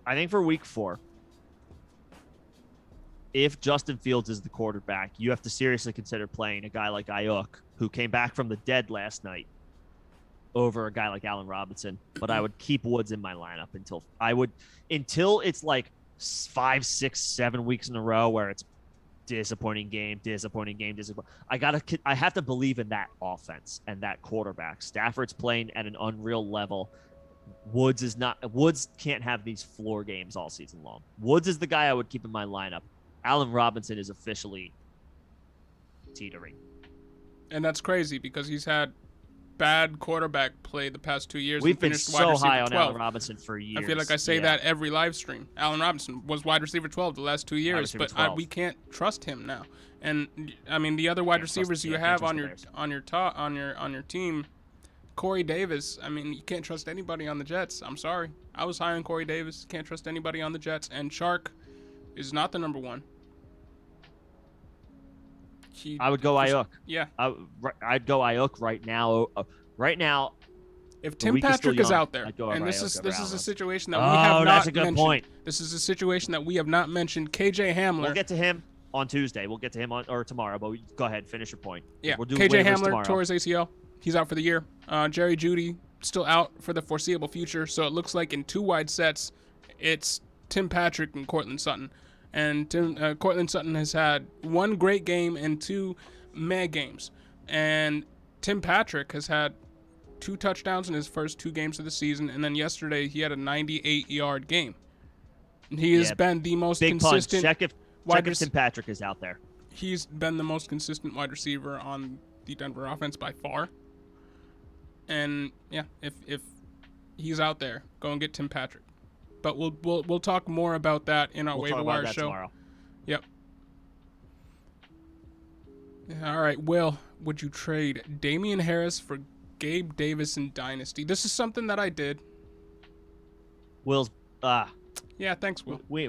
think for week 4, if Justin Fields is the quarterback, you have to seriously consider playing a guy like Ayuk, who came back from the dead last night, over a guy like Allen Robinson. But I would keep Woods in my lineup until it's like 5, 6, 7 weeks in a row where it's disappointing game. I have to believe in that offense and that quarterback. Stafford's playing at an unreal level. Woods can't have these floor games all season long. Woods is the guy I would keep in my lineup. Allen Robinson is officially teetering. And that's crazy because he's had bad quarterback play the past 2 years. We've been so high on Allen Robinson for years. I feel like I say that every live stream. Allen Robinson was wide receiver 12 the last 2 years, but we can't trust him now. And I mean, the other wide receivers you have on your team, Corey Davis. I mean, you can't trust anybody on the Jets. I'm sorry. I was high on Corey Davis. Can't trust anybody on the Jets. And Chark is not the number 1. I would go Ayuk. Yeah. I'd go Ayuk right now. Right now, if Tim Patrick is out there, and this is a situation that we have not mentioned. That's a good point. This is a situation that we have not mentioned. KJ Hamler. We'll get to him on Tuesday. We'll get to him tomorrow. But go ahead, finish your point. Yeah. We'll do KJ Hamler tore his ACL. He's out for the year. Jerry Jeudy still out for the foreseeable future. So it looks like in 2 wide sets, it's Tim Patrick and Courtland Sutton. And Courtland Sutton has had 1 great game and 2 meh games. And Tim Patrick has had 2 touchdowns in his first 2 games of the season. And then yesterday he had a 98-yard game. He has been the most consistent. Check if Tim Patrick is out there. He's been the most consistent wide receiver on the Denver offense by far. And yeah, if he's out there, go and get Tim Patrick. But we'll talk more about that in our waiver wire show. Tomorrow. Yep. All right, Will, would you trade Damian Harris for Gabe Davis in Dynasty? This is something that I did. Will's Yeah, thanks, Will. We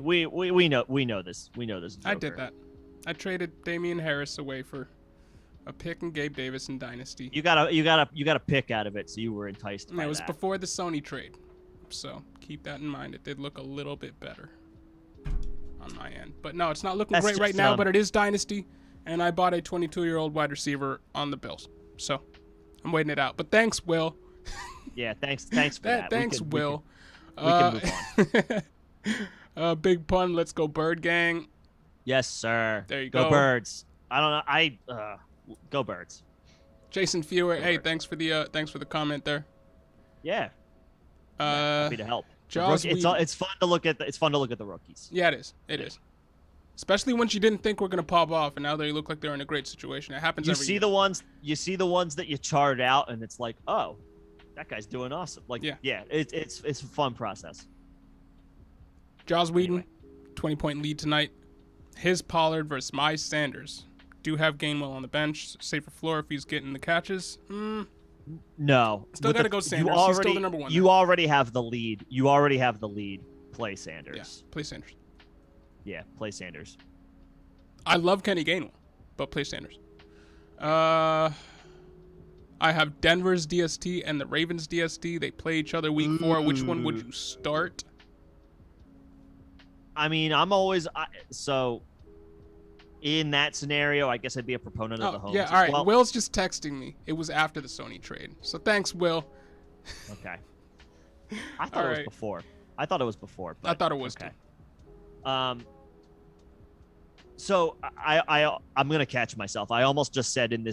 know this. We know this. Joker. I did that. I traded Damian Harris away for a pick and Gabe Davis in Dynasty. You got a pick out of it, so you were enticed by it was before the Sony trade. So keep that in mind. It did look a little bit better on my end. But no, it's not looking great right now, but it is Dynasty. And I bought a 22-year-old wide receiver on the Bills. So I'm waiting it out. But thanks, Will. Yeah, thanks for that. Thanks, Will. We can move on. Big pun. Let's go Bird Gang. Yes, sir. There you go. Go Birds. I don't know. Go Birds. Jason Fewer. Hey, thanks for the comment there. Yeah. Happy to help. Jaws, it's fun to look at the rookies. Yeah, it is. Especially once you didn't think we're gonna pop off, and now they look like they're in a great situation. It happens. You see the ones that you chart out, and it's like, oh, that guy's doing awesome. Like, Yeah. it's a fun process. Joss Whedon, Anyway. 20-point lead tonight. His Pollard versus my Sanders. Do have Gainwell on the bench. Safer floor if he's getting the catches. No. Still got to go Sanders. He's still the number one. You already have the lead. Play Sanders. Yeah, play Sanders. Yeah, play Sanders. I love Kenny Gainwell, but play Sanders. I have Denver's DST and the Ravens DST. They play each other week 4. Which one would you start? I mean, I'm always so in that scenario. I guess I'd be a proponent of the home. Yeah, team. all right. Well, Will's just texting me. It was after the Sony trade, so thanks, Will. Okay. I thought it was before. I thought it was before. But, I thought it was okay. too. So I'm gonna catch myself. I almost just said in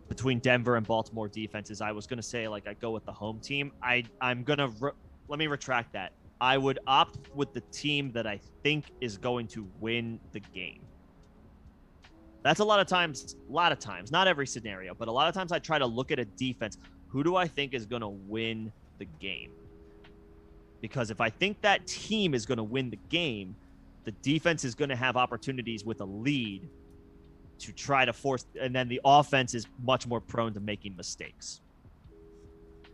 between Denver and Baltimore defenses, I was gonna say like I go with the home team. I'm gonna let me retract that. I would opt with the team that I think is going to win the game. That's a lot of times, not every scenario, but a lot of times I try to look at a defense. Who do I think is going to win the game? Because if I think that team is going to win the game, the defense is going to have opportunities with a lead to try to force, and then the offense is much more prone to making mistakes.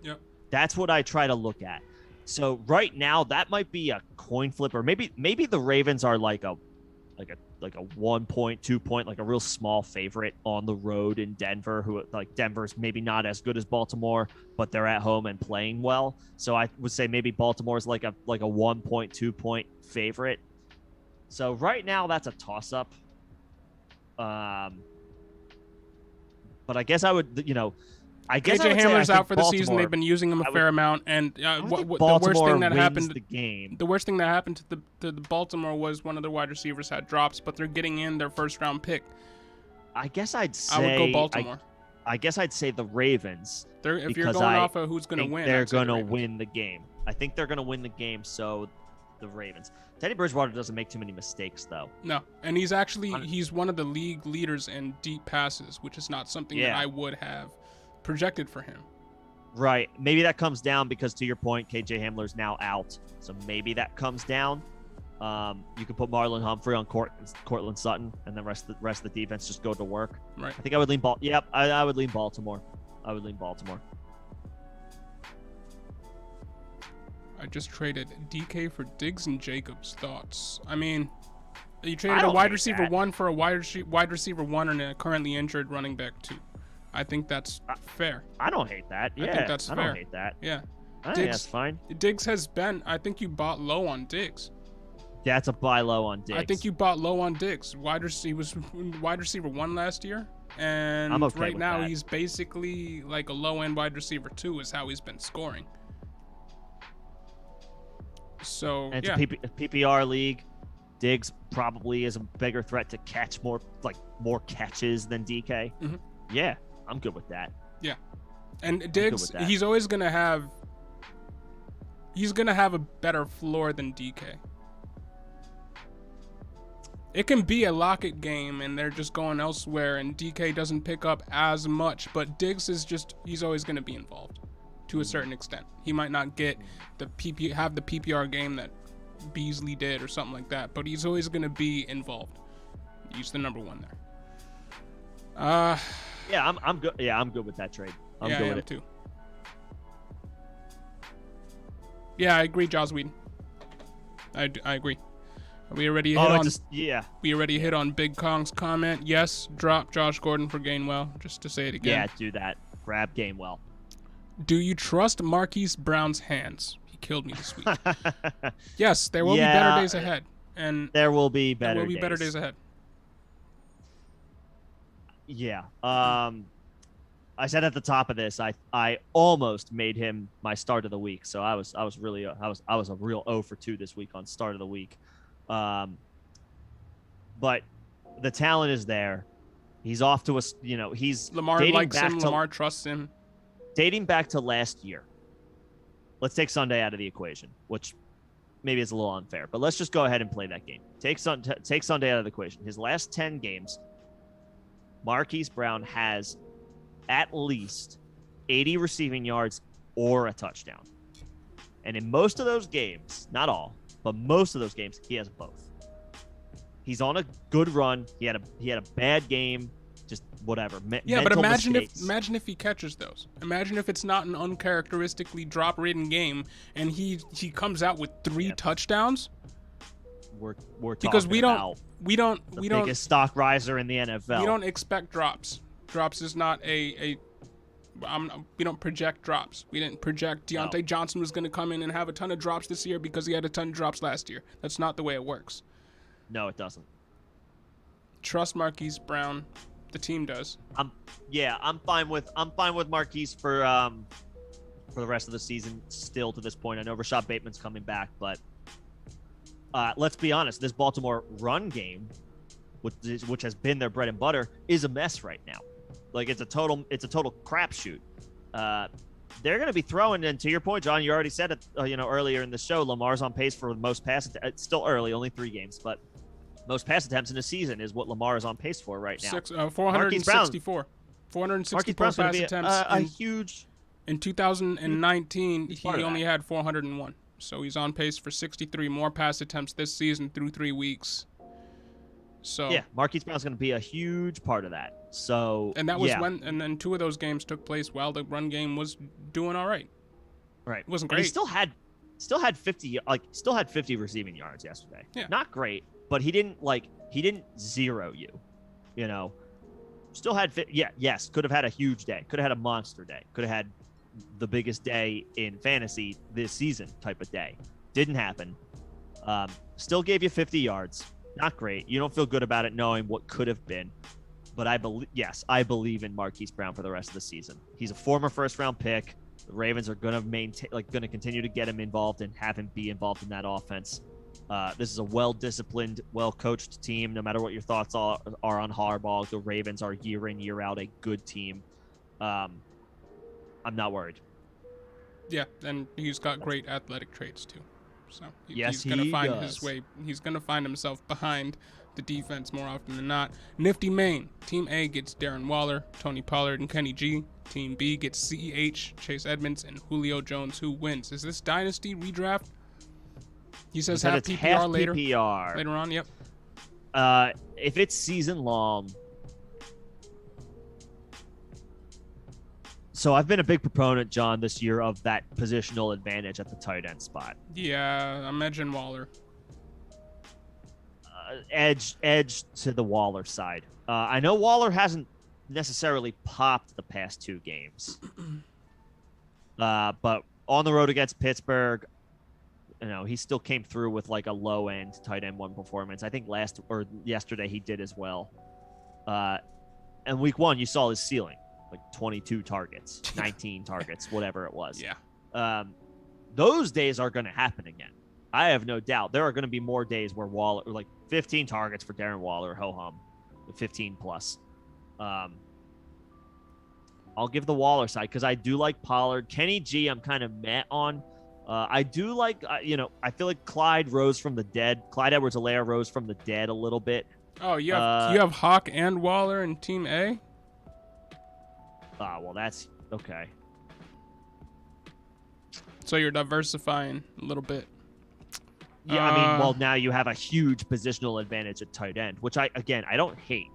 Yep. That's what I try to look at. So right now, that might be a coin flip, or maybe the Ravens are like a 1 point, 2 point, like a real small favorite on the road in Denver. Who like Denver's maybe not as good as Baltimore, but they're at home and playing well. So I would say maybe Baltimore's like a 1 point, 2 point favorite. So right now that's a toss up. But I guess I would, I guess KJ Hamler's out for the season. Baltimore, They've been using him a fair amount, and the worst thing that happened. The game. The worst thing that happened to the Baltimore was one of their wide receivers had drops, but they're getting in their first round pick. I guess I'd say I would go Baltimore. I guess I'd say the Ravens. If you're going off of who's going to win, they're going to win the game. I think they're going to win the game. So the Ravens. Teddy Bridgewater doesn't make too many mistakes, though. No, and he's one of the league leaders in deep passes, which is not something that I would have projected for him. Right. Maybe that comes down because, to your point, KJ Hamler's now out. So maybe that comes down. You could put Marlon Humphrey on Cortland Sutton, and the rest of the defense just go to work. Right. I think I would lean I would lean Baltimore. I would lean Baltimore. I just traded DK for Diggs and Jacobs. Thoughts? I mean, you traded a wide receiver 1 for a wide receiver 1 and a currently injured running back 2. I think that's fair. I don't hate that. Yeah, I think that's fair. I don't hate that. Yeah. I think that's fine. Diggs has been. I think you bought low on Diggs. Yeah, it's a buy low on Diggs. I think you bought low on Diggs. He was wide receiver 1 last year, and I'm okay right with now that. he's basically like a low end wide receiver 2 is how he's been scoring. So and it's a PPR league. Diggs probably is a bigger threat to catch more catches than DK. Mm-hmm. Yeah, I'm good with that. Yeah, and Diggs, he's always gonna have. He's gonna have a better floor than DK. It can be a Lockett game, and they're just going elsewhere, and DK doesn't pick up as much. But Diggs he's always gonna be involved, to a certain extent. He might not get the PPR game that Beasley did or something like that, but he's always gonna be involved. He's the number 1 there. Yeah, I'm good. Yeah, I'm good with that trade. I'm good with it too. Yeah, I agree, Joss Whedon. I agree. We already hit on Big Kong's comment. Yes, drop Josh Gordon for Gainwell, just to say it again. Yeah, do that. Grab Gainwell. Do you trust Marquise Brown's hands? He killed me this week. Yes, there will be better days ahead. And there will be better days ahead. Yeah. I said at the top of this, I almost made him my start of the week. So I was a real 0 for 2 this week on start of the week. But the talent is there. He's off to he's Lamar likes him. Lamar trusts him. Dating back to last year. Let's take Sunday out of the equation, which maybe is a little unfair, but let's just go ahead and play that game. Take Sunday out of the equation. His last 10 games, Marquise Brown has at least 80 receiving yards or a touchdown. And in most of those games, not all, but most of those games, he has both. He's on a good run. He had a bad game, just whatever. Yeah, but imagine mistakes. if he catches those. Imagine if it's not an uncharacteristically drop-ridden game and he comes out with 3 touchdowns. We're talking because we about don't the biggest stock riser in the NFL. We don't expect drops. Drops is not we don't project drops. We didn't project Deontay Johnson was going to come in and have a ton of drops this year because he had a ton of drops last year. That's not the way it works. No, it doesn't. Trust Marquise Brown. The team does. I'm fine with Marquise for the rest of the season. Still to this point, I know Rashad Bateman's coming back, but let's be honest. This Baltimore run game, which has been their bread and butter, is a mess right now. Like it's a total crapshoot. They're going to be throwing, and to your point, John, you already said it. Earlier in the show, Lamar's on pace for the most passes. It's still early, only 3 games, but most pass attempts in a season is what Lamar is on pace for right now. 464. 464 pass attempts. Huge. In 2019, he only had 401. So he's on pace for 63 more pass attempts this season through 3 weeks. So yeah, Marquise Brown's going to be a huge part of that. So and that was and then 2 of those games took place while the run game was doing all right. Right, it wasn't great. And he still had 50 receiving yards yesterday. Yeah, not great. But he didn't zero you, Still had could have had a huge day, could have had a monster day, could have had the biggest day in fantasy this season type of day. Didn't happen. Still gave you 50 yards. Not great. You don't feel good about it knowing what could have been. But I believe in Marquise Brown for the rest of the season. He's a former first-round pick. The Ravens are going to continue to get him involved and have him be involved in that offense. This is a well-disciplined, well-coached team. No matter what your thoughts are on Harbaugh, the Ravens are year in, year out a good team. I'm not worried. Yeah, and he's got great athletic traits too. So he's going to find his way. He's going to find himself behind the defense more often than not. Nifty Maine. Team A gets Darren Waller, Tony Pollard, and Kenny G. Team B gets CEH, Chase Edmonds, and Julio Jones. Who wins? Is this dynasty redraft? He says half PPR later. Later on, yep. If it's season long. So I've been a big proponent, John, this year of that positional advantage at the tight end spot. Yeah, I'm edging Waller. Edge to the Waller side. I know Waller hasn't necessarily popped the past 2 games. But on the road against Pittsburgh, he still came through with like a low end tight end 1 performance. I think yesterday he did as well. And week 1, you saw his ceiling, like 22 targets, 19 targets, whatever it was. Yeah. Those days are going to happen again. I have no doubt. There are going to be more days where Waller, like 15 targets for Darren Waller, ho-hum, 15 plus. I'll give the Waller side because I do like Pollard. Kenny G, I'm kind of meh on. I do like, I feel like Clyde rose from the dead. Clyde Edwards-Helaire rose from the dead a little bit. Oh, you have Hawk and Waller in Team A? Well, that's okay. So you're diversifying a little bit. Yeah, now you have a huge positional advantage at tight end, which I don't hate.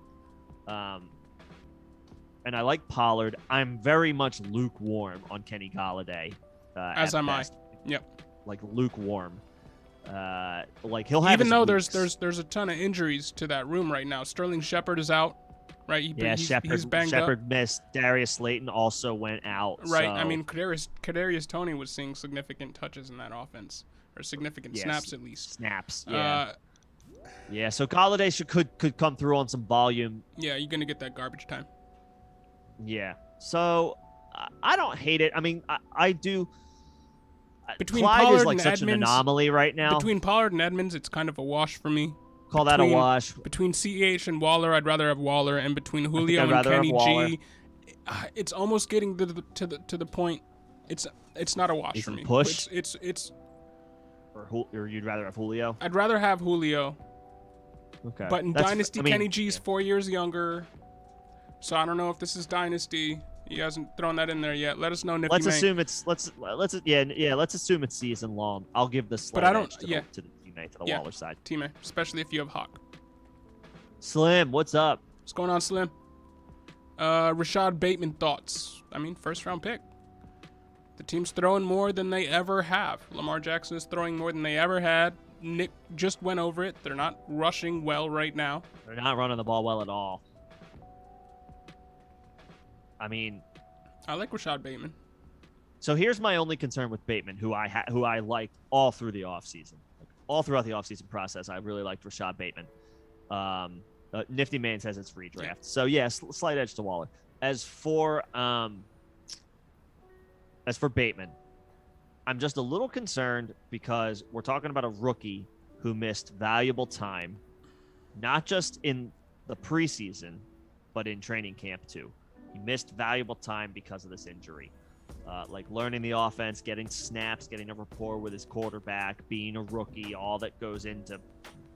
And I like Pollard. I'm very much lukewarm on Kenny Golladay. As am I. Yep. Like lukewarm. Like he'll have. Even though there's a ton of injuries to that room right now. Sterling Shepard is out, right? He's banged up. Shepard missed. Darius Slayton also went out. Right. So. I mean, Kadarius Toney was seeing significant touches in that offense, or significant snaps at least. Snaps. Yeah. Yeah. So Golladay could come through on some volume. Yeah, you're gonna get that garbage time. Yeah. So I don't hate it. I mean, I do. Between Clyde Pollard is like and such Edmonds, an anomaly right now. Between Pollard and Edmonds, it's kind of a wash for me. Call that a wash. Between CEH and Waller, I'd rather have Waller, and between Julio and Kenny G, it's almost getting to the point. It's not a wash for me. Push. It's. Or you'd rather have Julio? I'd rather have Julio. Okay. But in Dynasty, Kenny G's 4 years younger, so I don't know if this is Dynasty. He hasn't thrown that in there yet. Let us know, Nifty Let's May. assume it's let's assume it's season long. I'll give the slight But I don't- edge to yeah. the teammate, to the Yeah. Waller side. T-May, especially if you have Hawk. Slim, what's up? What's going on, Slim? Rashad Bateman thoughts. I mean, first round pick. The team's throwing more than they ever have. Lamar Jackson is throwing more than they ever had. Nick just went over it. They're not rushing well right now. They're not running the ball well at all. I mean, I like Rashad Bateman. so here's my only concern with Bateman, who I liked all through the offseason. All throughout the offseason process, I really liked Rashad Bateman. Nifty Man says it's redraft. Yeah. So, yeah, slight edge to Waller. As for Bateman, I'm just a little concerned because we're talking about a rookie who missed valuable time, not just in the preseason, but in training camp too. He missed valuable time because of this injury. Like learning the offense, getting snaps, getting a rapport with his quarterback, being a rookie, all that goes into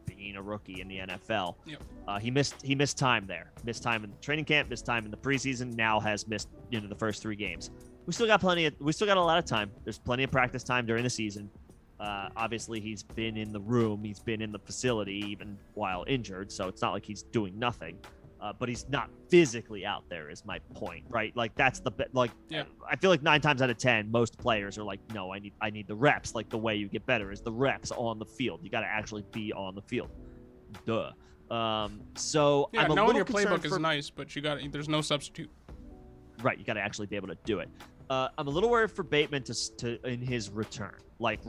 being a rookie in the NFL. Yep. He missed time there. Missed time in training camp, missed time in the preseason, now has missed the first 3 games. We still got a lot of time. There's plenty of practice time during the season. Obviously he's been in the room, he's been in the facility even while injured, so it's not like he's doing nothing. But he's not physically out there is my point, right? Like that's Yeah. I feel like 9 times out of 10, most players are like, no, I need the reps. Like the way you get better is the reps on the field. You got to actually be on the field. Duh. So Yeah, I'm a knowing little your concerned playbook is nice, but there's no substitute. Right, you got to actually be able to do it. I'm a little worried for Bateman to in his return, like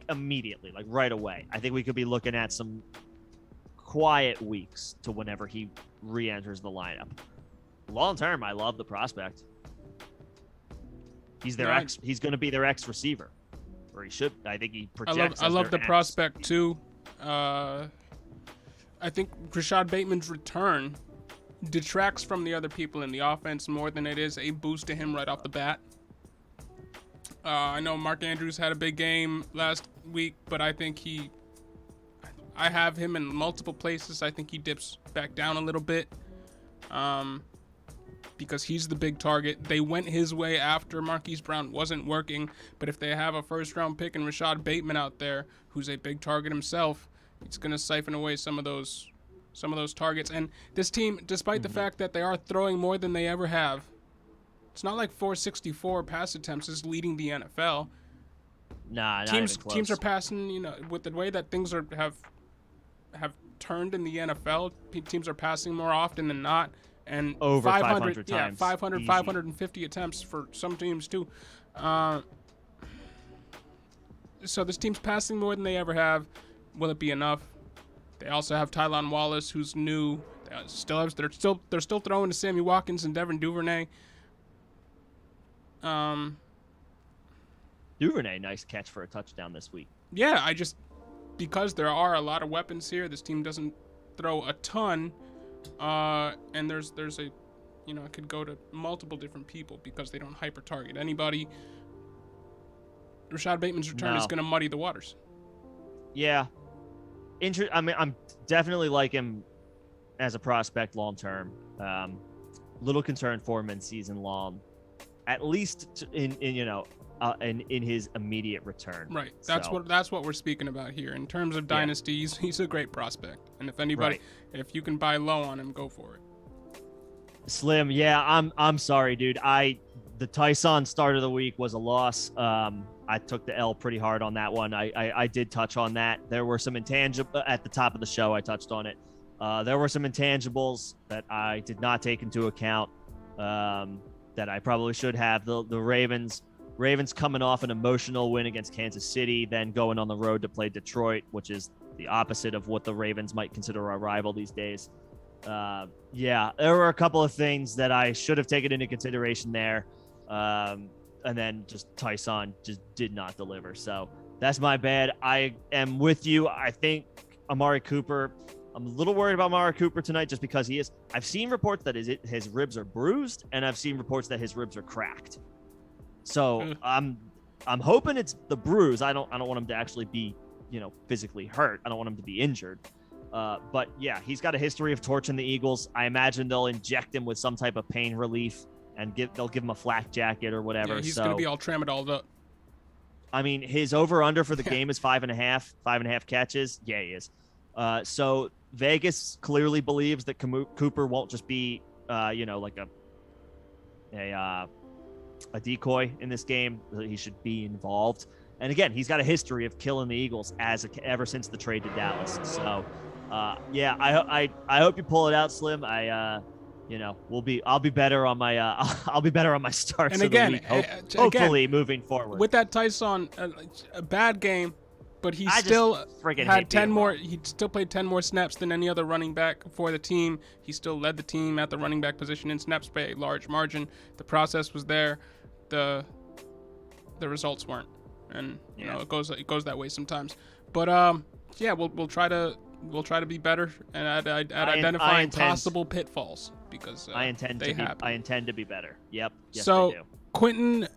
immediately, like right away. I think we could be looking at some quiet weeks to whenever he re-enters the lineup. Long term, I love the prospect. He's their he's going to be their X receiver, or he should. I think he projects. I love the X. prospect too. I think Rashad Bateman's return detracts from the other people in the offense more than it is a boost to him right off the bat. I know Mark Andrews had a big game last week, but I think I have him in multiple places. I think he dips back down a little bit because he's the big target. They went his way after Marquise Brown wasn't working, but if they have a first-round pick and Rashad Bateman out there, who's a big target himself, it's going to siphon away some of those targets. And this team, despite the fact that they are throwing more than they ever have, it's not like 464 pass attempts is leading the NFL. Nah, not teams even close. teams are passing, with the way that things have turned in the NFL, teams are passing more often than not, and over 500 times. 500, Easy. 550 attempts for some teams too. So this team's passing more than they ever have. Will it be enough? They also have Tylan Wallace, who's new. They're still throwing to Sammy Watkins and Devin Duvernay. Duvernay, nice catch for a touchdown this week. Yeah, because there are a lot of weapons here, this team doesn't throw a ton, and there's a, it could go to multiple different people because they don't hyper target anybody. Rashad Bateman's return is going to muddy the waters. Yeah. I mean, I'm definitely like him as a prospect long term. Little concerned for him in season long, at least in his immediate return. Right. That's what we're speaking about here. In terms of dynasties, he's a great prospect. And if you can buy low on him, go for it. Slim, yeah, I'm sorry, dude. The Tyson start of the week was a loss. I took the L pretty hard on that one. I did touch on that. There were some intangibles at the top of the show. I touched on it. There were some intangibles that I did not take into account that I probably should have. The Ravens coming off an emotional win against Kansas City, then going on the road to play Detroit, which is the opposite of what the Ravens might consider a rival these days. There were a couple of things that I should have taken into consideration there. And then just Tyson just did not deliver. So that's my bad. I am with you. I think Amari Cooper, I'm a little worried about Amari Cooper tonight just because I've seen reports that his ribs are bruised, and I've seen reports that his ribs are cracked. So I'm hoping it's the bruise. I don't want him to actually be, physically hurt. I don't want him to be injured. But yeah, he's got a history of torching the Eagles. I imagine they'll inject him with some type of pain relief and they'll give him a flak jacket or whatever. Yeah, he's so gonna be all tramadoled up. I mean, his over/under for the game is 5.5 catches. Yeah, he is. So Vegas clearly believes that Cooper won't just be, like a decoy in this game. He should be involved. And again, he's got a history of killing the Eagles ever since the trade to Dallas. So, I hope you pull it out, Slim. I'll be better on my I'll be better on my starts. And again, of the week, hopefully moving forward with that Tyson, a bad game, but he still had 10 more. He still played 10 more snaps than any other running back for the team. He still led the team at the running back position in snaps by a large margin. The process was there, the results weren't, and it goes that way sometimes. But we'll try to be better and at identifying possible pitfalls, because I intend to be better. Yep. Yes, so I do. Quentin,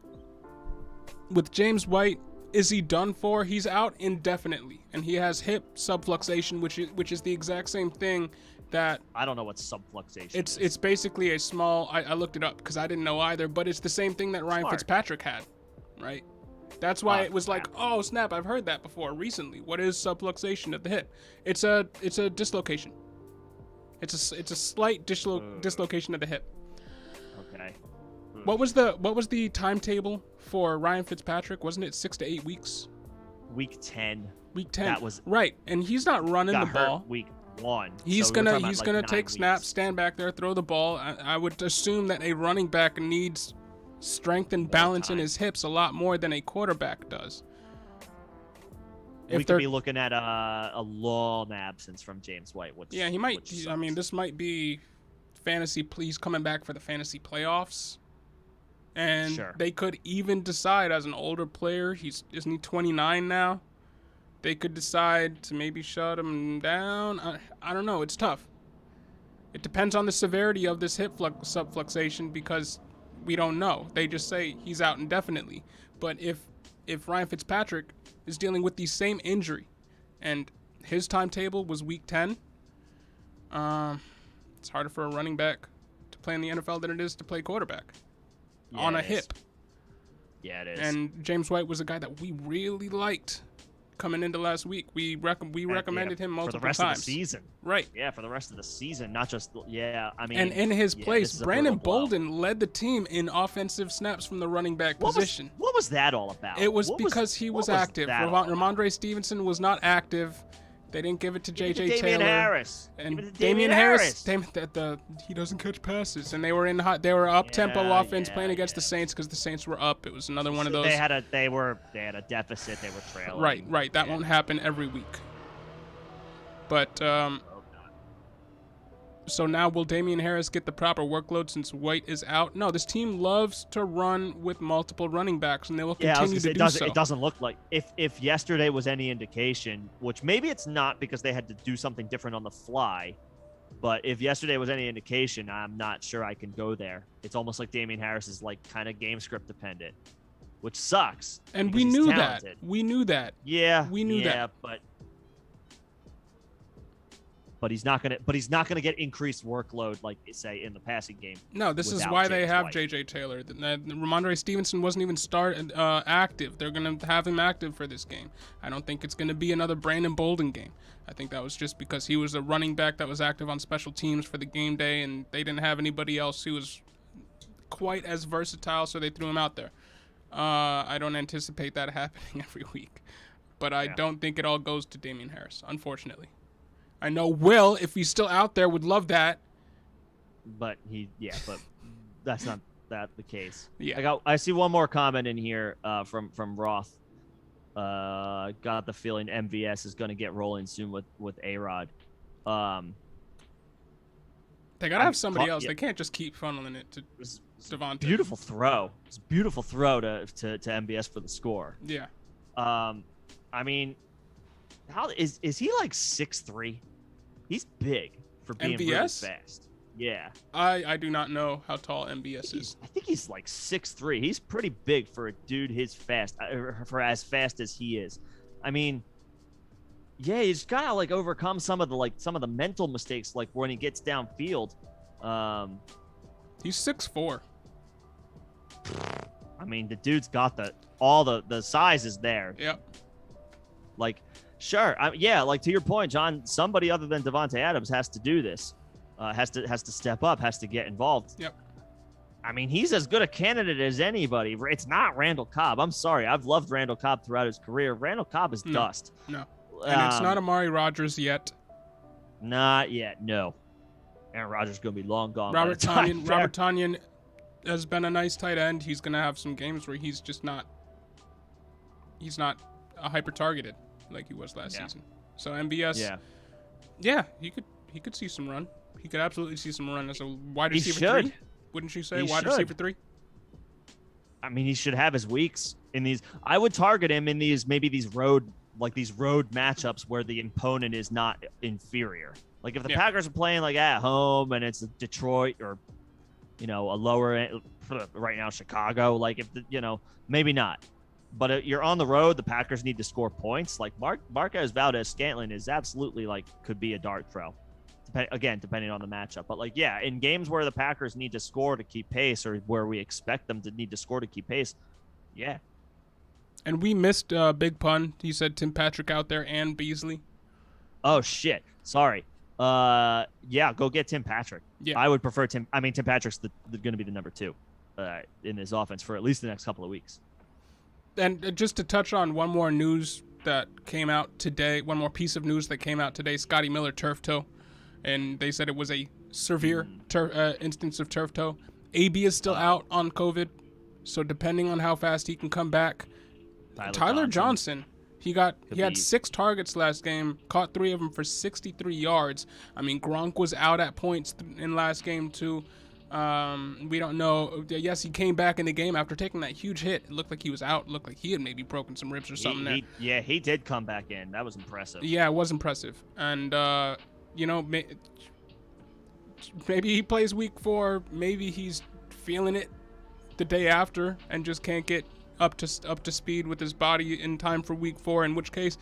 with James White, is he done for? He's out indefinitely, and he has hip subluxation, which is the exact same thing that I don't know what subluxation is. It's basically a small. I looked it up because I didn't know either, but it's the same thing that Ryan Fitzpatrick had, right? That's why it was like, oh snap! I've heard that before recently. What is subluxation of the hip? It's a dislocation. It's a slight dislocation of the hip. Okay. What was the timetable for Ryan Fitzpatrick? Wasn't it 6 to 8 weeks? Week 10. Week 10. That was right, and he's not running the ball. Hurt week 1. He's gonna take snaps, stand back there, throw the ball. I would assume that a running back needs strength and balance in his hips a lot more than a quarterback does. We could be looking at a long absence from James White. He might. I mean, this might be fantasy. Please coming back for the fantasy playoffs. And they could even decide, as an older player, isn't he 29 now? They could decide to maybe shut him down. I don't know. It's tough. It depends on the severity of this hip subluxation, because we don't know. They just say he's out indefinitely. But if Ryan Fitzpatrick is dealing with the same injury, and his timetable was week 10, it's harder for a running back to play in the NFL than it is to play quarterback. On a hip. Yeah, it is. And James White was a guy that we really liked coming into last week. We recommended him multiple times. For the rest of the season. Right. Yeah, for the rest of the season, not just I mean. And in his place, Brandon Bolden led the team in offensive snaps from the running back position. What was that all about? It was because he was active. Ramondre Stevenson was not active. They didn't give it to J.J. Taylor. Damian Harris. And Damian Harris. He doesn't catch passes. And they were up tempo offense playing against the Saints because the Saints were up. It was another one of those. They had a deficit. They were trailing. Right. That won't happen every week. But so now will Damian Harris get the proper workload since White is out? No, this team loves to run with multiple running backs, and they will continue to do so. It doesn't look like if yesterday was any indication, which maybe it's not because they had to do something different on the fly, but if yesterday was any indication, I'm not sure I can go there. It's almost like Damian Harris is like kind of game script dependent, which sucks. And we knew that. We knew that. Yeah, we knew that. But he's not gonna get increased workload like say in the passing game. No, this is why they have J.J. Taylor. Ramondre Stevenson wasn't even active. They're gonna have him active for this game. I don't think it's gonna be another Brandon Bolden game. I think that was just because he was a running back that was active on special teams for the game day, and they didn't have anybody else who was quite as versatile, so they threw him out there. I don't anticipate that happening every week, but I don't think it all goes to Damian Harris, unfortunately. I know Will, if he's still out there, would love that. But that's not the case. Yeah. I see one more comment in here from Roth. Got the feeling MVS is going to get rolling soon with A-Rod. They got to have somebody else. They can't just keep funneling it to Devontae. Beautiful throw. It's a beautiful throw to MVS for the score. Yeah. I mean, how is he like 6'3"? He's big for being really fast. Yeah. I do not know how tall MVS is. I think he's like 6'3". He's pretty big for a dude for as fast as he is. I mean, yeah, he's got to like overcome some of the mental mistakes, like when he gets downfield. He's 6'4". I mean, the dude's got all the size is there. Yep. Like, sure, yeah. Like to your point, John. Somebody other than Devontae Adams has to do this. Has to step up. Has to get involved. Yep. I mean, he's as good a candidate as anybody. It's not Randall Cobb. I'm sorry. I've loved Randall Cobb throughout his career. Randall Cobb is dust. No. And it's not Amari Rodgers yet. Not yet. No. Aaron Rodgers is going to be long gone. Robert Tonyan has been a nice tight end. He's going to have some games where he's not a hyper targeted like he was last season. So MVS, yeah, he could see some run. He could absolutely see some run as a wide receiver 3. Wouldn't you say wide receiver 3? I mean, he should have his weeks in these. I would target him in these road matchups where the opponent is not inferior. Like if the Packers are playing like at home and it's Detroit or, a lower end, right now Chicago, like if maybe not. But you're on the road, the Packers need to score points. Like Marquez Valdes-Scantling is absolutely could be a dart throw. Depending on the matchup. But in games where the Packers need to score to keep pace or where we expect them to need to score to keep pace, yeah. And we missed Big Pun. He said Tim Patrick out there and Beasley. Oh, shit. Sorry. Yeah, go get Tim Patrick. Yeah. I would prefer Tim. I mean, Tim Patrick's going to be the number 2 in this offense for at least the next couple of weeks. And just to touch on one more news that came out today, one more piece of news that came out today, Scotty Miller turf toe. And they said it was a severe instance of turf toe. AB is still out on COVID, so depending on how fast he can come back. Tyler Johnson, he had 6 targets last game, caught 3 of them for 63 yards. I mean, Gronk was out at points in last game too. We don't know. Yes, he came back in the game after taking that huge hit. It looked like he was out. It looked like he had maybe broken some ribs or something. He did come back in. That was impressive. Yeah, it was impressive. And maybe he plays week 4. Maybe he's feeling it the day after and just can't get up to speed with his body in time for week 4. In which case,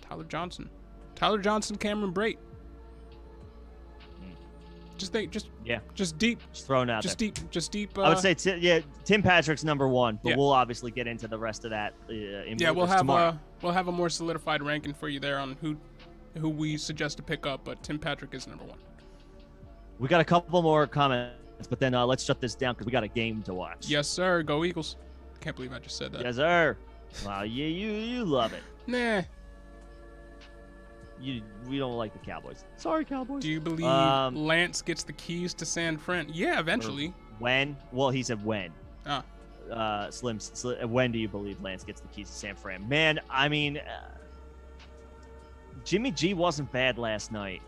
Tyler Johnson, Cameron Brate. Just deep. Just thrown out just there. Just deep. I would say, Tim Patrick's number 1, but we'll obviously get into the rest of that. We'll have a more solidified ranking for you there on who we suggest to pick up, but Tim Patrick is number 1. We got a couple more comments, but then let's shut this down because we got a game to watch. Yes, sir. Go Eagles. Can't believe I just said that. Yes, sir. Wow, you love it. Nah. We don't like the Cowboys. Sorry, Cowboys. Do you believe Lance gets the keys to San Fran? Yeah, eventually. When? Well, he said when. Slim, when do you believe Lance gets the keys to San Fran? Man, I mean, Jimmy G wasn't bad last night.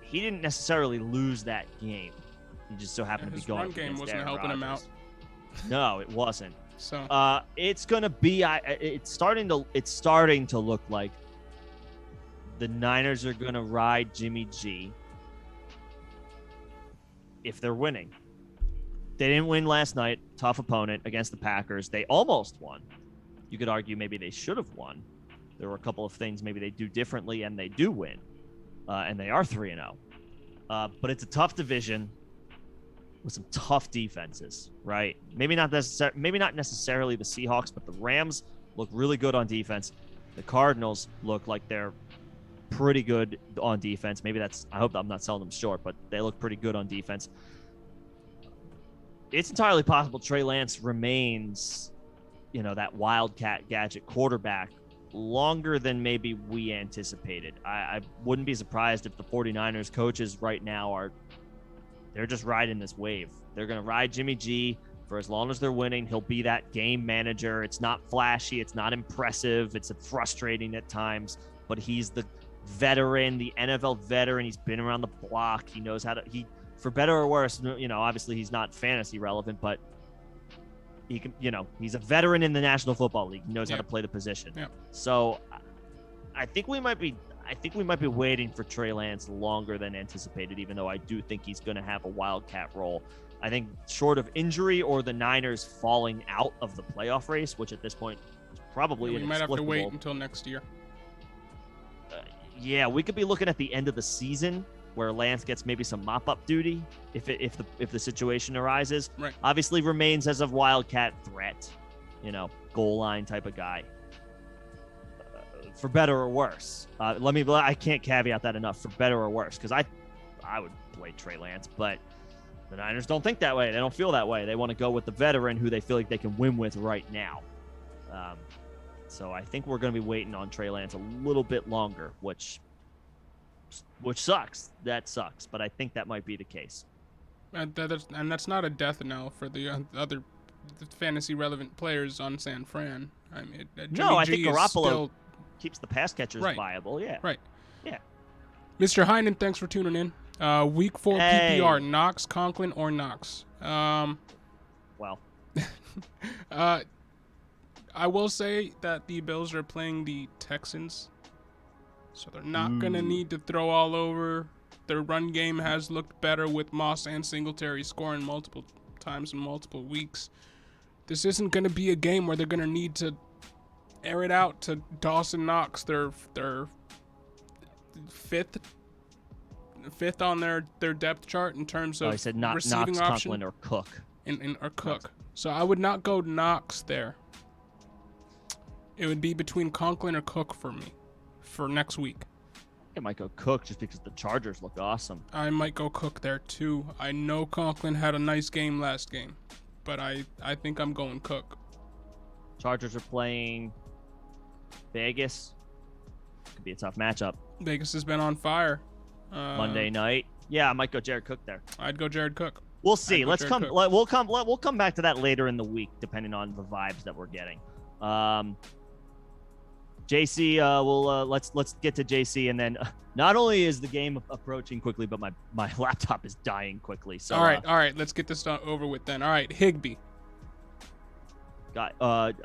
He didn't necessarily lose that game. He just so happened to be going. His run game wasn't Aaron helping Rodgers. him out. No, it wasn't. So it's gonna be. It's starting to look like the Niners are gonna ride Jimmy G if they're winning. They didn't win last night. Tough opponent against the Packers. They almost won. You could argue maybe they should have won. There were a couple of things maybe they do differently, and they do win. And they are 3-0. But it's a tough division with some tough defenses, right? Maybe not necessarily the Seahawks, but the Rams look really good on defense. The Cardinals look like they're pretty good on defense. I hope I'm not selling them short, but they look pretty good on defense. It's entirely possible Trey Lance remains, that wildcat gadget quarterback longer than maybe we anticipated. I wouldn't be surprised if the 49ers coaches right now they're just riding this wave. They're going to ride Jimmy G for as long as they're winning. He'll be that game manager. It's not flashy. It's not impressive. It's frustrating at times, but he's the veteran, the NFL veteran. He's been around the block. He knows how to, for better or worse, obviously he's not fantasy relevant, but he can, he's a veteran in the National Football League. He knows how to play the position. Yeah. So I think we might be waiting for Trey Lance longer than anticipated, even though I do think he's going to have a wildcat role. I think short of injury or the Niners falling out of the playoff race, which at this point is probably we might have to wait until next year. Yeah, we could be looking at the end of the season where Lance gets maybe some mop-up duty if the situation arises. Right. Obviously remains as a wildcat threat, goal line type of guy. For better or worse. I can't caveat that enough. For better or worse, because I would play Trey Lance, but the Niners don't think that way. They don't feel that way. They want to go with the veteran who they feel like they can win with right now. So I think we're going to be waiting on Trey Lance a little bit longer, which sucks. That sucks, but I think that might be the case. And that's not a death knell for the other fantasy relevant players on San Fran. I mean, I think Garoppolo keeps the pass catchers viable. Yeah. Right. Yeah. Mr. Heinen, thanks for tuning in. Week 4 PPR, Knox, Conklin, or Knox? Well. I will say that the Bills are playing the Texans, so they're not going to need to throw all over. Their run game has looked better with Moss and Singletary scoring multiple times in multiple weeks. This isn't going to be a game where they're going to need to air it out to Dawson Knox, their fifth on their depth chart in terms of I said not receiving Knox, option. Conklin, or Cook. Or Cook. So I would not go Knox there. It would be between Conklin or Cook for me for next week. I might go Cook just because the Chargers look awesome. I might go Cook there too. I know Conklin had a nice game last game, but I think I'm going Cook. Chargers are playing Vegas. Could be a tough matchup. Vegas has been on fire. Monday night. Yeah, I might go Jared Cook there. I'd go Jared Cook. We'll see. We'll come back to that later in the week, depending on the vibes that we're getting. JC, let's get to JC, and then not only is the game approaching quickly, but my laptop is dying quickly. So all right, let's get this over with then. All right, Higbee. Got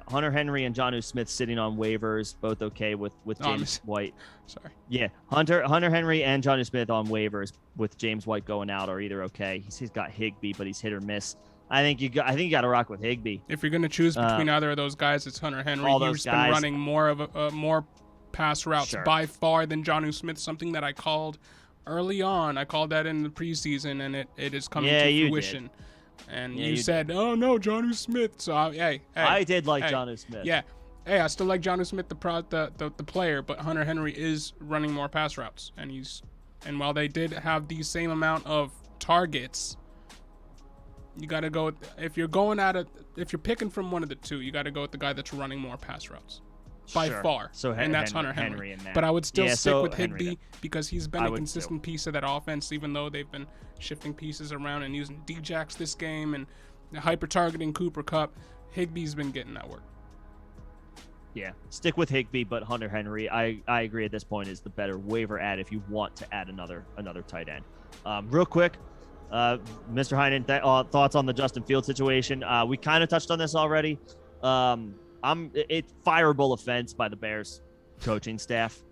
Hunter Henry and Jonnu Smith sitting on waivers, both okay with James White. Sorry. Yeah, Hunter Henry and Jonnu Smith on waivers with James White going out are either okay. He's got Higbee, but he's hit or miss. I think you got to rock with Higbee. If you're going to choose between either of those guys, it's Hunter Henry. He's been running more pass routes by far than Jonnu Smith, something that I called early on. I called that in the preseason, and it is coming to fruition. Did. And you said, "Oh no, Jonnu Smith." So I did like Jonnu Smith. Yeah, I still like Jonnu Smith, the player, but Hunter Henry is running more pass routes, and while they did have the same amount of targets, you got to go if you're picking from one of the two, you got to go with the guy that's running more pass routes by far. So and that's Hunter Henry. But I would still stick with Higbee because he's been a consistent piece of that offense, even though they've been shifting pieces around and using Djax this game and hyper targeting Cooper Kupp. Higbee's been getting that work. Yeah, stick with Higbee, but Hunter Henry, I agree at this point is the better waiver add if you want to add another tight end. Real quick, Mr. Heinen, thoughts on the Justin Fields situation? We kind of touched on this already. It's fireable offense by the Bears coaching staff.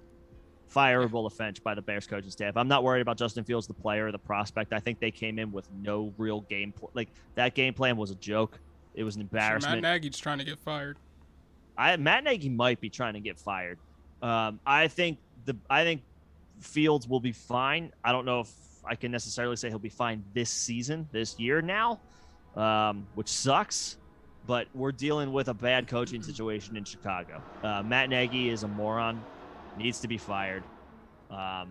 Fireable offense by the Bears coaching staff. I'm not worried about Justin Fields, the player, the prospect. I think they came in with no real game plan. Like, that game plan was a joke. It was an embarrassment. So Matt Nagy's trying to get fired. Matt Nagy might be trying to get fired. I think Fields will be fine. I don't know if I can necessarily say he'll be fine this year now, which sucks. But we're dealing with a bad coaching situation in Chicago. Matt Nagy is a moron, needs to be fired. I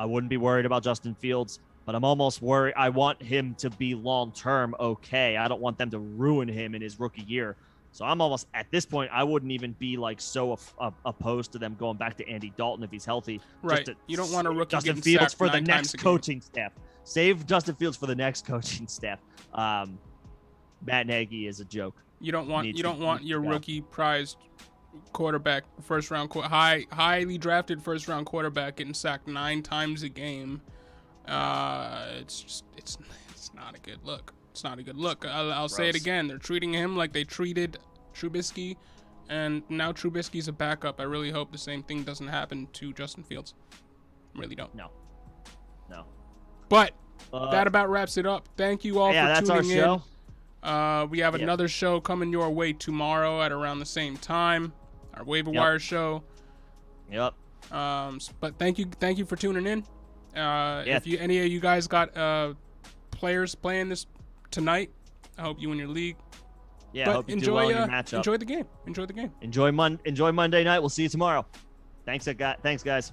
wouldn't be worried about Justin Fields, but I'm almost worried. I want him to be long-term okay. I don't want them to ruin him in his rookie year. So I'm almost, at this point, I wouldn't even be like so opposed to them going back to Andy Dalton if he's healthy. Right. You don't want a rookie Justin getting Fields sacked for the 9 next times coaching staff. Save Justin Fields for the next coaching staff. Matt Nagy is a joke. You don't want your rookie prized quarterback, highly drafted first round quarterback getting sacked 9 times a game. It's not a good look. It's not a good look. I'll say it again. They're treating him like they treated Trubisky, and now Trubisky's a backup. I really hope the same thing doesn't happen to Justin Fields. I really don't. No. But that about wraps it up. Thank you all for tuning in. Yeah, that's our show. We have another show coming your way tomorrow at around the same time. Our Waiver Wire show. Yep. But thank you for tuning in, If any of you guys got players playing this tonight, I hope you win your league. Yeah, but I hope you do well in your matchup. Enjoy the game. Enjoy the game. Enjoy Monday night. We'll see you tomorrow. Thanks, guys.